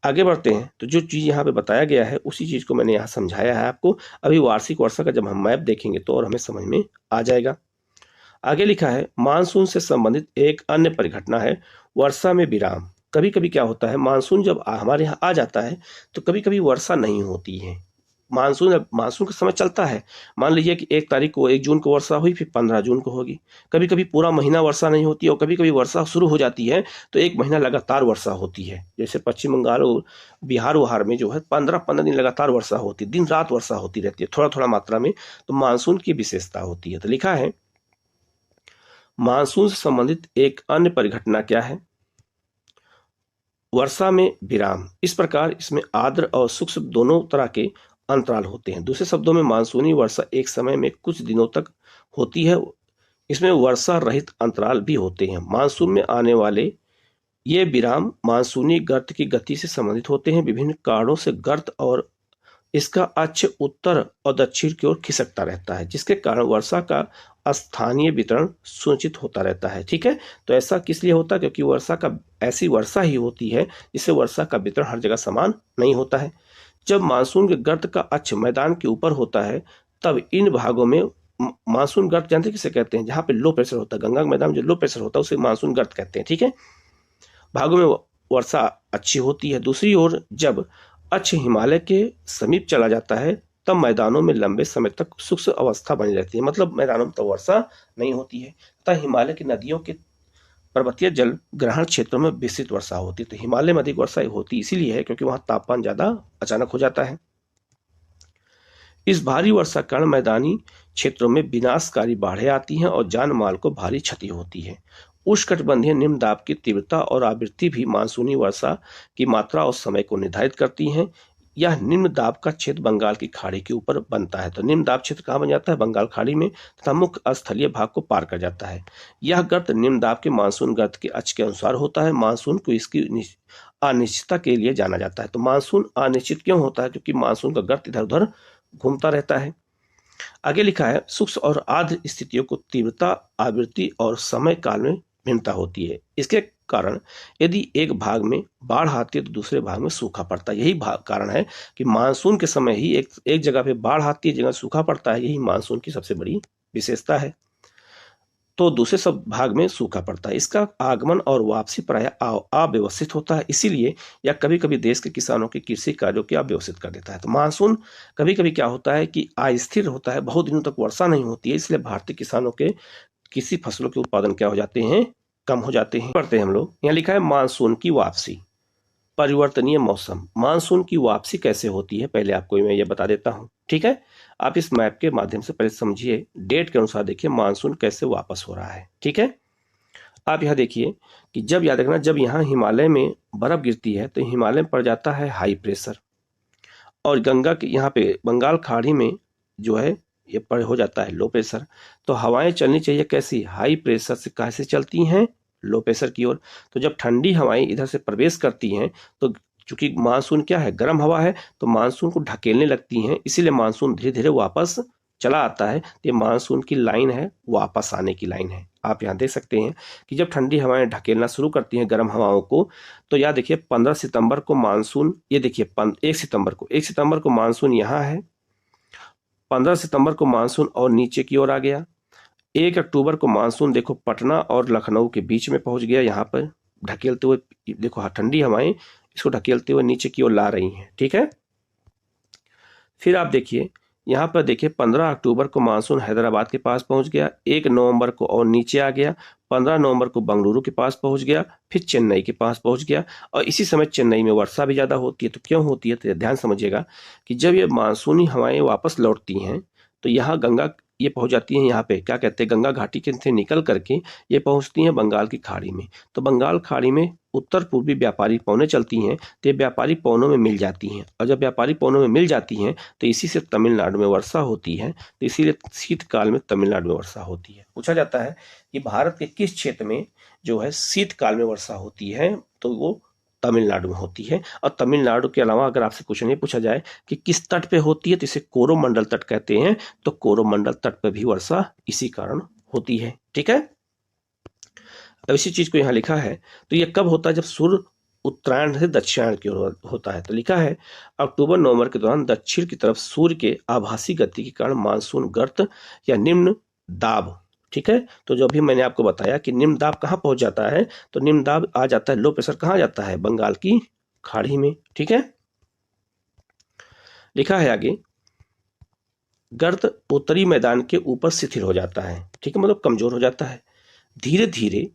आगे बढ़ते हैं। तो जो चीज यहाँ पे बताया गया है उसी चीज को मैंने यहाँ समझाया है आपको। अभी वार्षिक वर्षा का जब हम मैप देखेंगे तो और हमें समझ में आ जाएगा। आगे लिखा है, मानसून से संबंधित एक अन्य परिघटना है वर्षा में विराम। कभी कभी क्या होता है, मानसून जब हमारे यहाँ आ जाता है तो कभी कभी वर्षा नहीं होती है। मानसून का समय चलता है, मान लीजिए कि 1 तारीख को 1 जून को वर्षा हुई, फिर 15 जून को होगी। कभी कभी पूरा महीना वर्षा नहीं होती, और कभी कभी वर्षा शुरू हो जाती है तो 1 महीना लगातार वर्षा होती है। जैसे पश्चिम बंगाल और बिहार में जो है 15-15 दिन लगातार वर्षा होती है, दिन रात वर्षा होती रहती है, थोड़ा थोड़ा मात्रा में। तो मानसून की विशेषता होती है। तो लिखा है, मानसून से संबंधित एक अन्य परिघटना क्या है? वर्षा में विराम। इस प्रकार इसमें आर्द्र और शुष्क दोनों तरह के अंतराल होते हैं। दूसरे शब्दों में मानसूनी वर्षा एक समय में कुछ दिनों तक होती है। इसमें वर्षा रहित अंतराल भी होते हैं। मानसून में आने वाले ये विराम मानसूनी गर्त की गति से संबंधित होते हैं। विभिन्न कारणों से गर्त और इसका अक्ष उत्तर और दक्षिण की ओर खिसकता रहता है, जिसके कारण वर्षा का स्थानीय वितरण सुनिश्चित होता रहता है। ठीक है, तो ऐसा किस लिए होता है? क्योंकि वर्षा का ऐसी वर्षा ही होती है जिससे वर्षा का वितरण हर जगह समान नहीं होता है। जब मानसून के गर्त का अक्ष मैदान के ऊपर होता है तब इन भागों में मानसून गर्त जानते किसे कहते हैं? जहाँ पे लो प्रेशर होता है, गंगा के मैदान में जो लो प्रेशर होता है उसे मानसून गर्त कहते हैं। ठीक है, भागों में वर्षा अच्छी होती है। दूसरी ओर जब अक्ष हिमालय के समीप चला जाता है तब मैदानों में लंबे समय तक शुष्क अवस्था बनी रहती है, मतलब मैदानों में तो वर्षा नहीं होती है तथा हिमालय की नदियों के पर्वतीय जल ग्रहण क्षेत्रों में विस्तृत वर्षा होती है। तो हिमालय में अधिक वर्षा होती इसीलिए है क्योंकि वहां तापमान ज्यादा अचानक हो जाता है। इस भारी वर्षा के कारण मैदानी क्षेत्रों में विनाशकारी बाढ़ें आती हैं और जान माल को भारी क्षति होती है। उष्णकटिबंधीय निम्न दाब की तीव्रता और आवृत्ति भी मानसूनी वर्षा की मात्रा और समय को निर्धारित करती हैं। यह निम्न दाब का क्षेत्र बंगाल की खाड़ी के ऊपर बनता है। तो निम्न दाब क्षेत्र कहाँ बन जाता है? बंगाल खाड़ी में, तथा मुख्य स्थलीय भाग को पार कर जाता है। यह गर्त निम्न दाब के मानसून गर्त के अक्ष के अनुसार होता है। मानसून को इसकी अनिश्चितता के लिए जाना जाता है। तो मानसून अनिश्चित क्यों होता है? क्योंकि मानसून का गर्त इधर उधर घूमता रहता है। आगे लिखा है शुष्क और आर्द्र स्थितियों को तीव्रता, आवृत्ति और समय काल में भिन्नता होती है। इसके कारण यदि एक भाग में बाढ़ आती है तो दूसरे भाग में सूखा पड़ता है। यही कारण है कि मानसून के समय ही एक जगह पे बाढ़ आती है, जगह सूखा पड़ता है। यही मानसून की सबसे बड़ी विशेषता है। तो दूसरे सब भाग में सूखा पड़ता है। इसका आगमन और वापसी प्रायः अव्यवस्थित होता है, इसीलिए यह कभी कभी देश के किसानों के कृषि कार्यों को अव्यवस्थित कर देता है। तो मानसून कभी कभी क्या होता है कि अस्थिर होता है, बहुत दिनों तक वर्षा नहीं होती है, इसलिए भारतीय किसानों के किसी फसलों के उत्पादन क्या हो जाते हैं? कम हो जाते हैं। पढ़ते हैं हम लोग। यहाँ लिखा है मानसून की वापसी। परिवर्तनीय मौसम। मानसून की वापसी कैसे होती है पहले आपको मैं ये बता देता हूँ। ठीक है, आप इस मैप के माध्यम से पहले समझिए, डेट के अनुसार देखिए मानसून कैसे वापस हो रहा है। ठीक है, आप यहाँ देखिए कि जब याद रखना, जब यहाँ हिमालय में बर्फ गिरती है तो हिमालय में पड़ जाता है हाई प्रेशर, और गंगा के यहाँ पे बंगाल खाड़ी में जो है ये पर हो जाता है लो प्रेशर। तो हवाएं चलनी चाहिए कैसी? हाई प्रेशर से कैसे चलती हैं? लो प्रेशर की ओर। तो जब ठंडी हवाएं इधर से प्रवेश करती हैं तो चूंकि मानसून क्या है? गर्म हवा है, तो मानसून को ढकेलने लगती हैं, इसीलिए मानसून धीरे धीरे वापस चला आता है। ये मानसून की लाइन है, वापस आने की लाइन है। आप यहाँ देख सकते हैं कि जब ठंडी हवाएं ढकेलना शुरू करती हैं गर्म हवाओं को, तो याद देखिए 15 सितंबर को मानसून, ये देखिए 1 सितंबर को मानसून यहाँ है। 15 सितंबर को मानसून और नीचे की ओर आ गया। 1 अक्टूबर को मानसून देखो पटना और लखनऊ के बीच में पहुंच गया, यहाँ पर ढकेलते हुए देखो ठंडी हवाएं इसको ढकेलते हुए नीचे की ओर ला रही हैं। ठीक है, फिर आप देखिए यहाँ पर देखिए 15 अक्टूबर को मानसून हैदराबाद के पास पहुंच गया। 1 नवंबर को और नीचे आ गया। 15 नवंबर को बेंगलुरु के पास पहुंच गया, फिर चेन्नई के पास पहुंच गया। और इसी समय चेन्नई में वर्षा भी ज़्यादा होती है। तो क्यों होती है? तो ध्यान समझिएगा कि जब ये मानसूनी हवाएं वापस लौटती हैं तो यहाँ गंगा ये पहुंच जाती हैं, यहाँ पे क्या कहते हैं, गंगा घाटी के से निकल करके ये पहुंचती हैं बंगाल की खाड़ी में। तो बंगाल खाड़ी में उत्तर पूर्वी व्यापारी पौने चलती हैं, तो ये व्यापारी पौनों में मिल जाती हैं, और जब व्यापारी पौनों में मिल जाती हैं तो इसी से तमिलनाडु में वर्षा होती है। तो इसीलिए शीतकाल में तमिलनाडु में वर्षा होती है। पूछा जाता है कि भारत के किस क्षेत्र में जो है शीतकाल में वर्षा होती है? तो वो तमिलनाडु में होती है। और तमिलनाडु के अलावा अगर आपसे क्वेश्चन ये पूछा जाए कि किस तट पे होती है, तो इसे कोरोमंडल तट कहते हैं। तो कोरोमंडल तट पे भी वर्षा इसी कारण होती है। ठीक है, अब इसी चीज को यहाँ लिखा है। तो ये कब होता है? जब सूर्य उत्तरायण से दक्षिणायन की ओर होता है। तो लिखा है अक्टूबर नवंबर के दौरान दक्षिण की तरफ सूर्य के आभासी गति के कारण मानसून गर्त या निम्न दाब। ठीक है, तो जो भी मैंने आपको बताया कि निम्न दाब कहाँ पहुंच जाता है, तो निम्न दाब आ जाता है, लो प्रेशर कहाँ जाता है? बंगाल की खाड़ी में। ठीक है, लिखा है आगे गर्त उत्तरी मैदान के ऊपर शिथिल हो जाता है। ठीक है, मतलब कमजोर हो जाता है। धीरे धीरे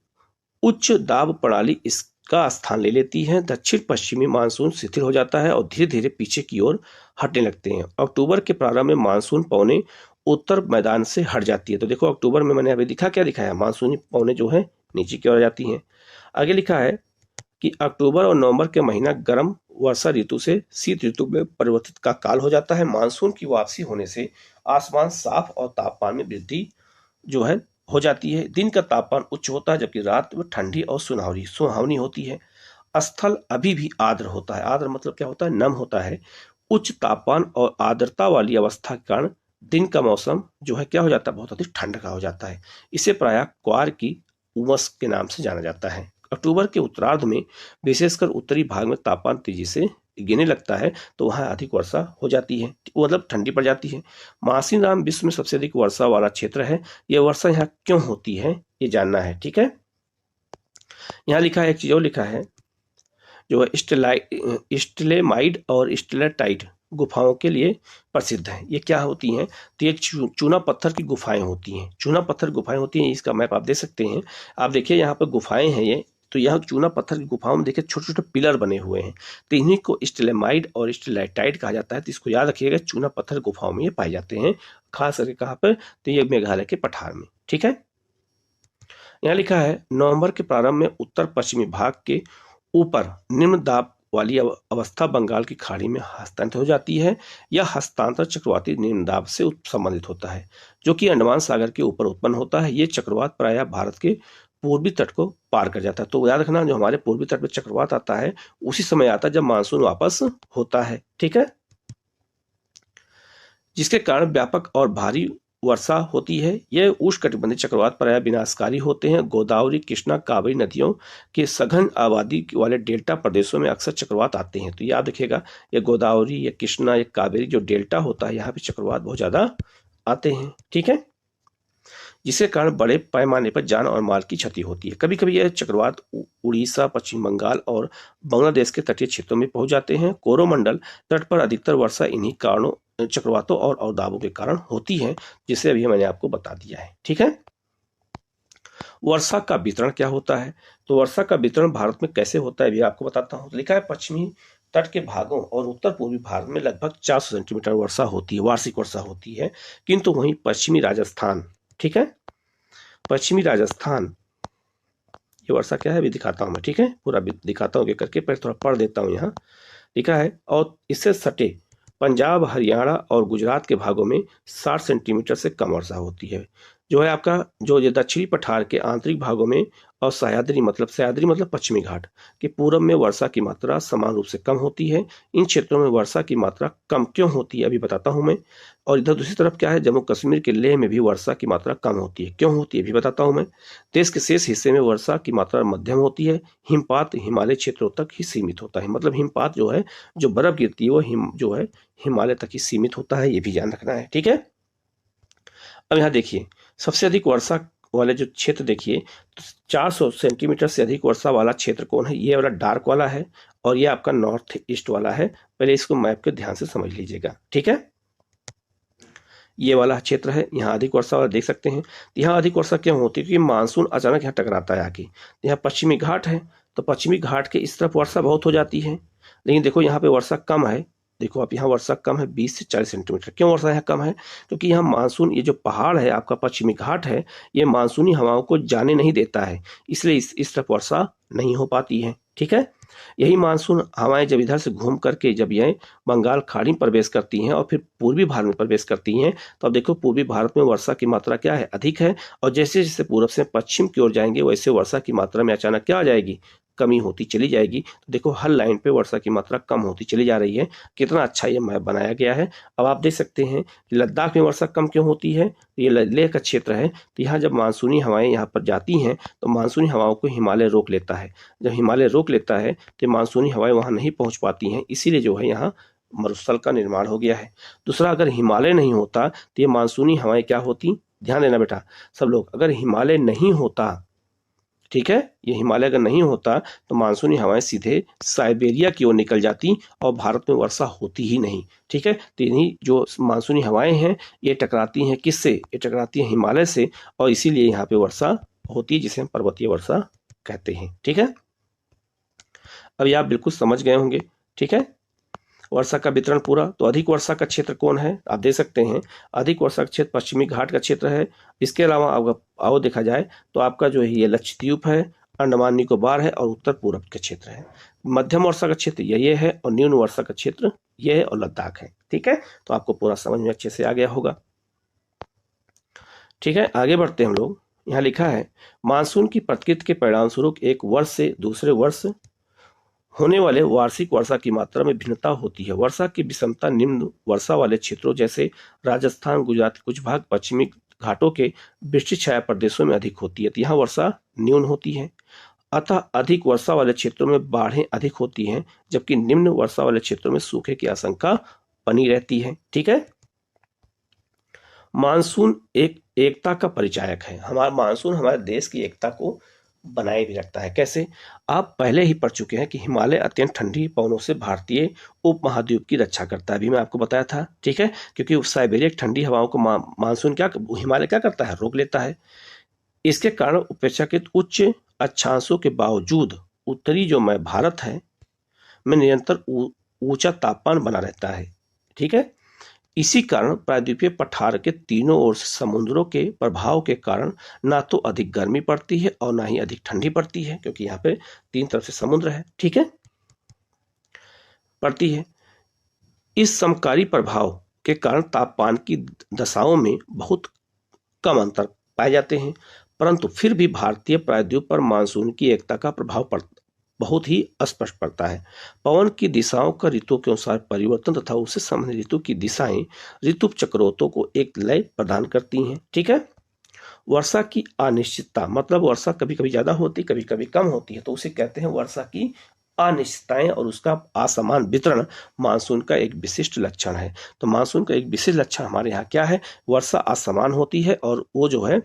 उच्च दाब प्रणाली इसका स्थान ले लेती है। दक्षिण पश्चिमी मानसून शिथिल हो जाता है और धीरे धीरे पीछे की ओर हटने लगते हैं। अक्टूबर के प्रारंभ में मानसून पौने उत्तर मैदान से हट जाती है। तो देखो अक्टूबर में मैंने अभी क्या दिखाया? मानसूनी पौने जो है नीचे की ओर आ जाती हैं। आगे लिखा है कि अक्टूबर और नवंबर के महीना गर्म वर्षा ऋतु से शीत ऋतु में परिवर्तित का काल हो जाता है। मानसून की वापसी होने से आसमान साफ और तापमान में वृद्धि जो है हो जाती है। दिन का तापमान उच्च होता है जबकि रात में ठंडी और सुहावनी होती है। स्थल अभी भी आर्द्र होता है। आर्द्र मतलब क्या होता है? नम होता है। उच्च तापमान और आर्द्रता वाली अवस्था के कारण दिन का मौसम जो है क्या हो जाता है? बहुत अधिक ठंड का हो जाता है। इसे प्रायः क्वार की उमस के नाम से जाना जाता है। अक्टूबर के उत्तरार्ध में विशेषकर उत्तरी भाग में तापमान तेजी से गिरने लगता है, तो वहां अधिक वर्षा हो जाती है, मतलब ठंडी पड़ जाती है। मासिनराम विश्व में सबसे अधिक वर्षा वाला क्षेत्र है। यह वर्षा यहाँ क्यों होती है ये जानना है। ठीक है, यहाँ लिखा है, एक चीज और लिखा है जो है स्टेलेमाइड और स्टेलेटाइट गुफाओं के लिए प्रसिद्ध है। ये क्या होती हैं? तो ये चूना पत्थर की गुफाएं होती हैं। चूना पत्थर गुफाएं होती हैं। इसका मैप आप देख सकते हैं। आप देखिए यहाँ पर गुफाएं हैं ये, तो यहाँ चूना पत्थर की गुफाओं में देखिए छोटे छोटे पिलर बने हुए हैं, तो इन्हीं को स्टेलेमाइड और स्टेलाइटाइट कहा जाता है। तो इसको याद रखिएगा, चूना पत्थर गुफाओं में ये पाए जाते हैं, खास करके कहाँ पर? तो ये मेघालय के पठार में। ठीक है, यहाँ लिखा है नवंबर के प्रारंभ में उत्तर पश्चिमी भाग के ऊपर निम्न दाब वाली अवस्था बंगाल की खाड़ी में हस्तांतरित हो जाती है। यह हस्तांतर चक्रवाती निम्न दाब से संबंधित होता है जो कि अंडमान सागर के ऊपर उत्पन्न होता है। ये चक्रवात प्रायः भारत के पूर्वी तट को पार कर जाता है। तो याद रखना, जो हमारे पूर्वी तट पर चक्रवात आता है उसी समय आता है जब मानसून वापस होता है। ठीक है, जिसके कारण व्यापक और भारी वर्षा होती है। यह उष्णकटिबंधीय चक्रवात प्रायः विनाशकारी होते हैं। गोदावरी, कृष्णा, कावेरी नदियों के सघन आबादी वाले डेल्टा प्रदेशों में अक्सर चक्रवात आते हैं। तो याद रखिएगा, ये गोदावरी, ये कृष्णा, ये कावेरी जो डेल्टा होता है यहाँ पे चक्रवात बहुत ज्यादा आते हैं। ठीक है, जिसके कारण बड़े पैमाने पर जान और माल की क्षति होती है। कभी कभी यह चक्रवात उड़ीसा, पश्चिम बंगाल और बांग्लादेश के तटीय क्षेत्रों में पहुंच जाते हैं। कोरोमंडल तट पर अधिकतर वर्षा इन्हीं कारणों, चक्रवातों और अवदाबों के कारण होती है, जिसे अभी मैंने आपको बता दिया है। ठीक है, वर्षा का वितरण क्या होता है? तो वर्षा का वितरण भारत में कैसे होता है भी आपको बताता हूँ। लिखा है पश्चिमी तट के भागों और उत्तर पूर्वी भारत में लगभग 400 सेंटीमीटर वर्षा होती है, वार्षिक वर्षा होती है। किंतु वहीं पश्चिमी राजस्थान, ठीक है, पश्चिमी राजस्थान, ये वर्षा क्या है अभी दिखाता हूं मैं। ठीक है, पूरा दिखाता हूँ करके, पहले थोड़ा पढ़ देता हूँ। यहाँ लिखा है, और इससे सटे पंजाब, हरियाणा और गुजरात के भागों में 60 सेंटीमीटर से कम वर्षा होती है। जो है आपका जो ये दक्षिणी पठार के आंतरिक भागों में और सह्याद्री मतलब पश्चिमी घाट के पूरब में वर्षा की मात्रा समान रूप से कम होती है। इन क्षेत्रों में वर्षा की मात्रा कम क्यों होती है अभी बताता हूं मैं। और इधर दूसरी तरफ क्या है, जम्मू कश्मीर के लेह में भी वर्षा की मात्रा कम होती है। क्यों होती है भी बताता हूं मैं। देश के शेष हिस्से में वर्षा की मात्रा मध्यम होती है। हिमपात हिमालय क्षेत्रों तक ही सीमित होता है। मतलब हिमपात जो है, जो बर्फ गिरती है, वो जो है हिमालय तक ही सीमित होता है, ये भी ध्यान रखना है। ठीक है, अब यहाँ देखिए, सबसे अधिक वर्षा वाले जो क्षेत्र देखिए, 400 सेंटीमीटर से अधिक वर्षा वाला क्षेत्र कौन है? ये वाला डार्क वाला है, और ये आपका नॉर्थ ईस्ट वाला है। पहले इसको मैप के ध्यान से समझ लीजिएगा। ठीक है, ये वाला क्षेत्र है, यहाँ अधिक वर्षा वाला देख सकते हैं। यहाँ अधिक वर्षा क्यों होती है? क्योंकि मानसून अचानक यहाँ टकराता है आके। यहाँ पश्चिमी घाट है, तो पश्चिमी घाट के इस तरफ वर्षा बहुत हो जाती है, लेकिन देखो यहाँ पे वर्षा कम है। देखो आप, यहाँ वर्षा कम है, 20 से 40 सेंटीमीटर। क्यों वर्षा यहाँ कम है? क्योंकि यहाँ मानसून, ये जो पहाड़ है आपका पश्चिमी घाट है, ये मानसूनी हवाओं को जाने नहीं देता है, इसलिए इस तरफ वर्षा नहीं हो पाती है। ठीक है, यही मानसून हवाएं जब इधर से घूम करके जब ये बंगाल खाड़ी में प्रवेश करती हैं और फिर पूर्वी भारत में प्रवेश करती हैं, तो अब देखो पूर्वी भारत में वर्षा की मात्रा क्या है? अधिक है। और जैसे जैसे पूर्व से पश्चिम की ओर जाएंगे, वैसे वर्षा की मात्रा में अचानक क्या आ जाएगी? कमी होती चली जाएगी। तो देखो हर लाइन पे वर्षा की मात्रा कम होती चली जा रही है। कितना अच्छा ये मैप बनाया गया है। अब आप देख सकते हैं लद्दाख में वर्षा कम क्यों होती है? ये लेह का क्षेत्र है, तो यहाँ जब मानसूनी हवाएं यहाँ पर जाती हैं, तो मानसूनी हवाओं को हिमालय रोक लेता है। जब हिमालय रोक लेता है तो मानसूनी हवाएं वहाँ नहीं पहुँच पाती हैं, इसीलिए जो है यहाँ मरुस्थल का निर्माण हो गया है। दूसरा, अगर हिमालय नहीं होता तो ये मानसूनी हवाएं क्या होती? ध्यान देना बेटा सब लोग, अगर हिमालय नहीं होता, ठीक है, ये हिमालय अगर नहीं होता तो मानसूनी हवाएं सीधे साइबेरिया की ओर निकल जाती और भारत में वर्षा होती ही नहीं। ठीक है, तो इन्हीं जो मानसूनी हवाएं हैं ये टकराती हैं किससे? ये टकराती हैं हिमालय से, और इसीलिए यहाँ पे वर्षा होती है, जिसे हम पर्वतीय वर्षा कहते हैं। ठीक है, अब ये आप बिल्कुल समझ गए होंगे। ठीक है, वर्षा का वितरण पूरा। तो अधिक वर्षा का क्षेत्र कौन है? आप देख सकते हैं अधिक वर्षा का क्षेत्र पश्चिमी घाट का क्षेत्र है। इसके अलावा आओ देखा जाए तो आपका जो है ये लक्षद्वीप है, अंडमान निकोबार है और उत्तर पूर्व का क्षेत्र है। मध्यम वर्षा का क्षेत्र ये है, और न्यून वर्षा का क्षेत्र ये है, और लद्दाख है। ठीक है, तो आपको पूरा समझ में अच्छे से आ गया होगा। ठीक है, आगे बढ़ते हैं हम लोग। यहाँ लिखा है मानसून की प्रकृति के परिणाम स्वरूप एक वर्ष से दूसरे वर्ष होने वाले वार्षिक वर्षा की मात्रा में भिन्नता होती है। वर्षा की विषमता निम्न वर्षा वाले क्षेत्रों जैसे राजस्थान, गुजरात के कुछ भाग, पश्चिमी घाटों के वृष्टि छाया प्रदेशों में अधिक होती है। तो यहाँ वर्षा न्यून होती है, अतः अधिक वर्षा वाले क्षेत्रों में बाढ़ें अधिक होती हैं, जबकि निम्न वर्षा वाले क्षेत्रों में सूखे की आशंका बनी रहती है। ठीक है। मानसून एक एकता का परिचायक है। हमारा मानसून हमारे देश की एकता को बनाए भी रखता है। कैसे? आप पहले ही पढ़ चुके हैं कि हिमालय अत्यंत ठंडी पवनों से भारतीय उपमहाद्वीप की रक्षा करता है। अभी मैं आपको बताया था। ठीक है, क्योंकि साइबेरिया की ठंडी हवाओं को मानसून हिमालय क्या करता है? रोक लेता है। इसके कारण अपेक्षाकृत उच्च अक्षांशों के बावजूद उत्तरी जो भारत है में निरंतर ऊंचा तापमान बना रहता है। ठीक है। इसी कारण प्रायद्वीपीय पठार के तीनों ओर से समुद्रों के प्रभाव के कारण ना तो अधिक गर्मी पड़ती है और ना ही अधिक ठंडी पड़ती है, क्योंकि यहाँ पे तीन तरफ से समुद्र है। ठीक है, पड़ती है। इस समकारी प्रभाव के कारण तापमान की दशाओं में बहुत कम अंतर पाए जाते हैं, परंतु फिर भी भारतीय प्रायद्वीप पर मानसून की एकता का प्रभाव बहुत ही स्पष्ट पड़ता है। पवन की दिशाओं का ऋतु के अनुसार परिवर्तन तथा उससे संबंधित ऋतु की दिशाएं ऋतु चक्रों को एक लय प्रदान करती हैं। ठीक है। वर्षा की अनिश्चितता, मतलब वर्षा कभी कभी ज्यादा होती, कभी कभी कम होती है, तो उसे कहते हैं वर्षा की अनिश्चितताएं, और उसका असमान वितरण मानसून का एक विशिष्ट लक्षण है। तो मानसून का एक विशिष्ट लक्षण हमारे यहाँ क्या है? वर्षा असमान होती है, और वो जो है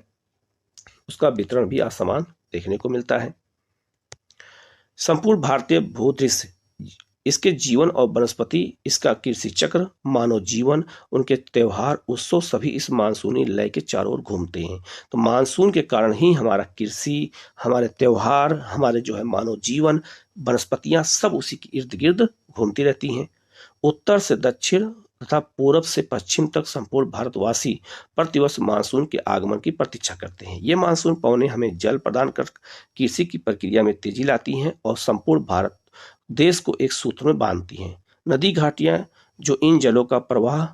उसका वितरण भी असमान देखने को मिलता है। संपूर्ण भारतीय भूदृश्य, इसके जीवन और वनस्पति, इसका कृषि चक्र, मानव जीवन, उनके त्योहार, उत्सव सभी इस मानसूनी लय के चारों ओर घूमते हैं। तो मानसून के कारण ही हमारा कृषि, हमारे त्योहार, हमारे जो है मानव जीवन, वनस्पतियां सब उसी के इर्द गिर्द घूमती रहती हैं। उत्तर से दक्षिण तथा पूरब से पश्चिम तक संपूर्ण भारतवासी प्रतिवर्ष मानसून के आगमन की प्रतीक्षा करते हैं। ये मानसून पवनें हमें जल प्रदान कर कृषि की प्रक्रिया में तेजी लाती हैं और संपूर्ण भारत देश को एक सूत्र में बांधती हैं। नदी घाटियां जो इन जलों का प्रवाह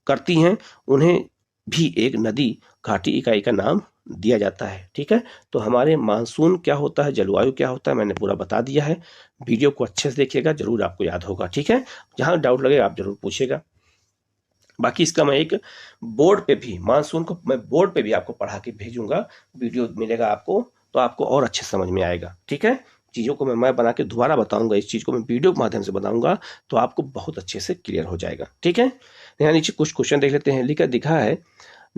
करती हैं, उन्हें भी एक नदी घाटी इकाई का नाम दिया जाता है। ठीक है। तो हमारे मानसून क्या होता है, जलवायु क्या होता है, मैंने पूरा बता दिया है। वीडियो को अच्छे से देखिएगा, जरूर आपको याद होगा। ठीक है। जहां डाउट लगे आप जरूर पूछिएगा। बाकी इसका मैं एक बोर्ड पे भी, मानसून को मैं बोर्ड पे भी आपको पढ़ा के भेजूंगा, वीडियो मिलेगा आपको, तो आपको और अच्छे समझ में आएगा। ठीक है। चीज़ों को मैं बना के दोबारा बताऊंगा, इस चीज़ को मैं वीडियो के माध्यम से बताऊंगा, तो आपको बहुत अच्छे से क्लियर हो जाएगा। ठीक है। यहाँ नीचे कुछ क्वेश्चन देख लेते हैं। दिखा है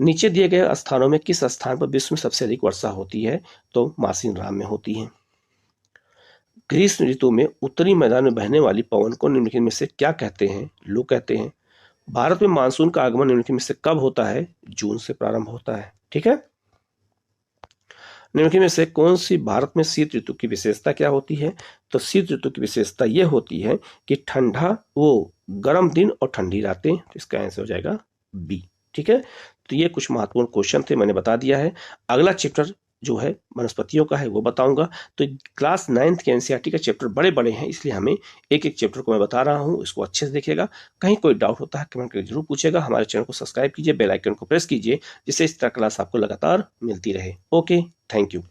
नीचे दिए गए स्थानों में किस स्थान पर विश्व में सबसे अधिक वर्षा होती है? तो मासिन राम में होती है। ग्रीष्म ऋतु में उत्तरी मैदान में बहने वाली पवन को निम्नलिखित में से क्या कहते हैं? लू कहते हैं। भारत में मानसून का आगमन निम्नलिखित में से कब होता है? जून से प्रारंभ होता है। ठीक है। निम्नलिखित में से कौन सी भारत में शीत ऋतु की विशेषता क्या होती है? तो शीत ऋतु की विशेषता यह होती है कि ठंडा गर्म दिन और ठंडी रातें। तो इसका आंसर हो जाएगा बी। ठीक है। तो ये कुछ महत्वपूर्ण क्वेश्चन थे, मैंने बता दिया है। अगला चैप्टर जो है वनस्पतियों का है वो बताऊंगा। तो क्लास 9th के एनसीईआरटी का चैप्टर बड़े बड़े हैं, इसलिए हमें एक एक चैप्टर को मैं बता रहा हूँ, इसको अच्छे से देखिएगा। कहीं कोई डाउट होता है कमेंट करके जरूर पूछेगा। हमारे चैनल को सब्सक्राइब कीजिए, बेल आइकन को प्रेस कीजिए, जिससे इस तरह क्लास आपको लगातार मिलती रहे। Okay, thank you.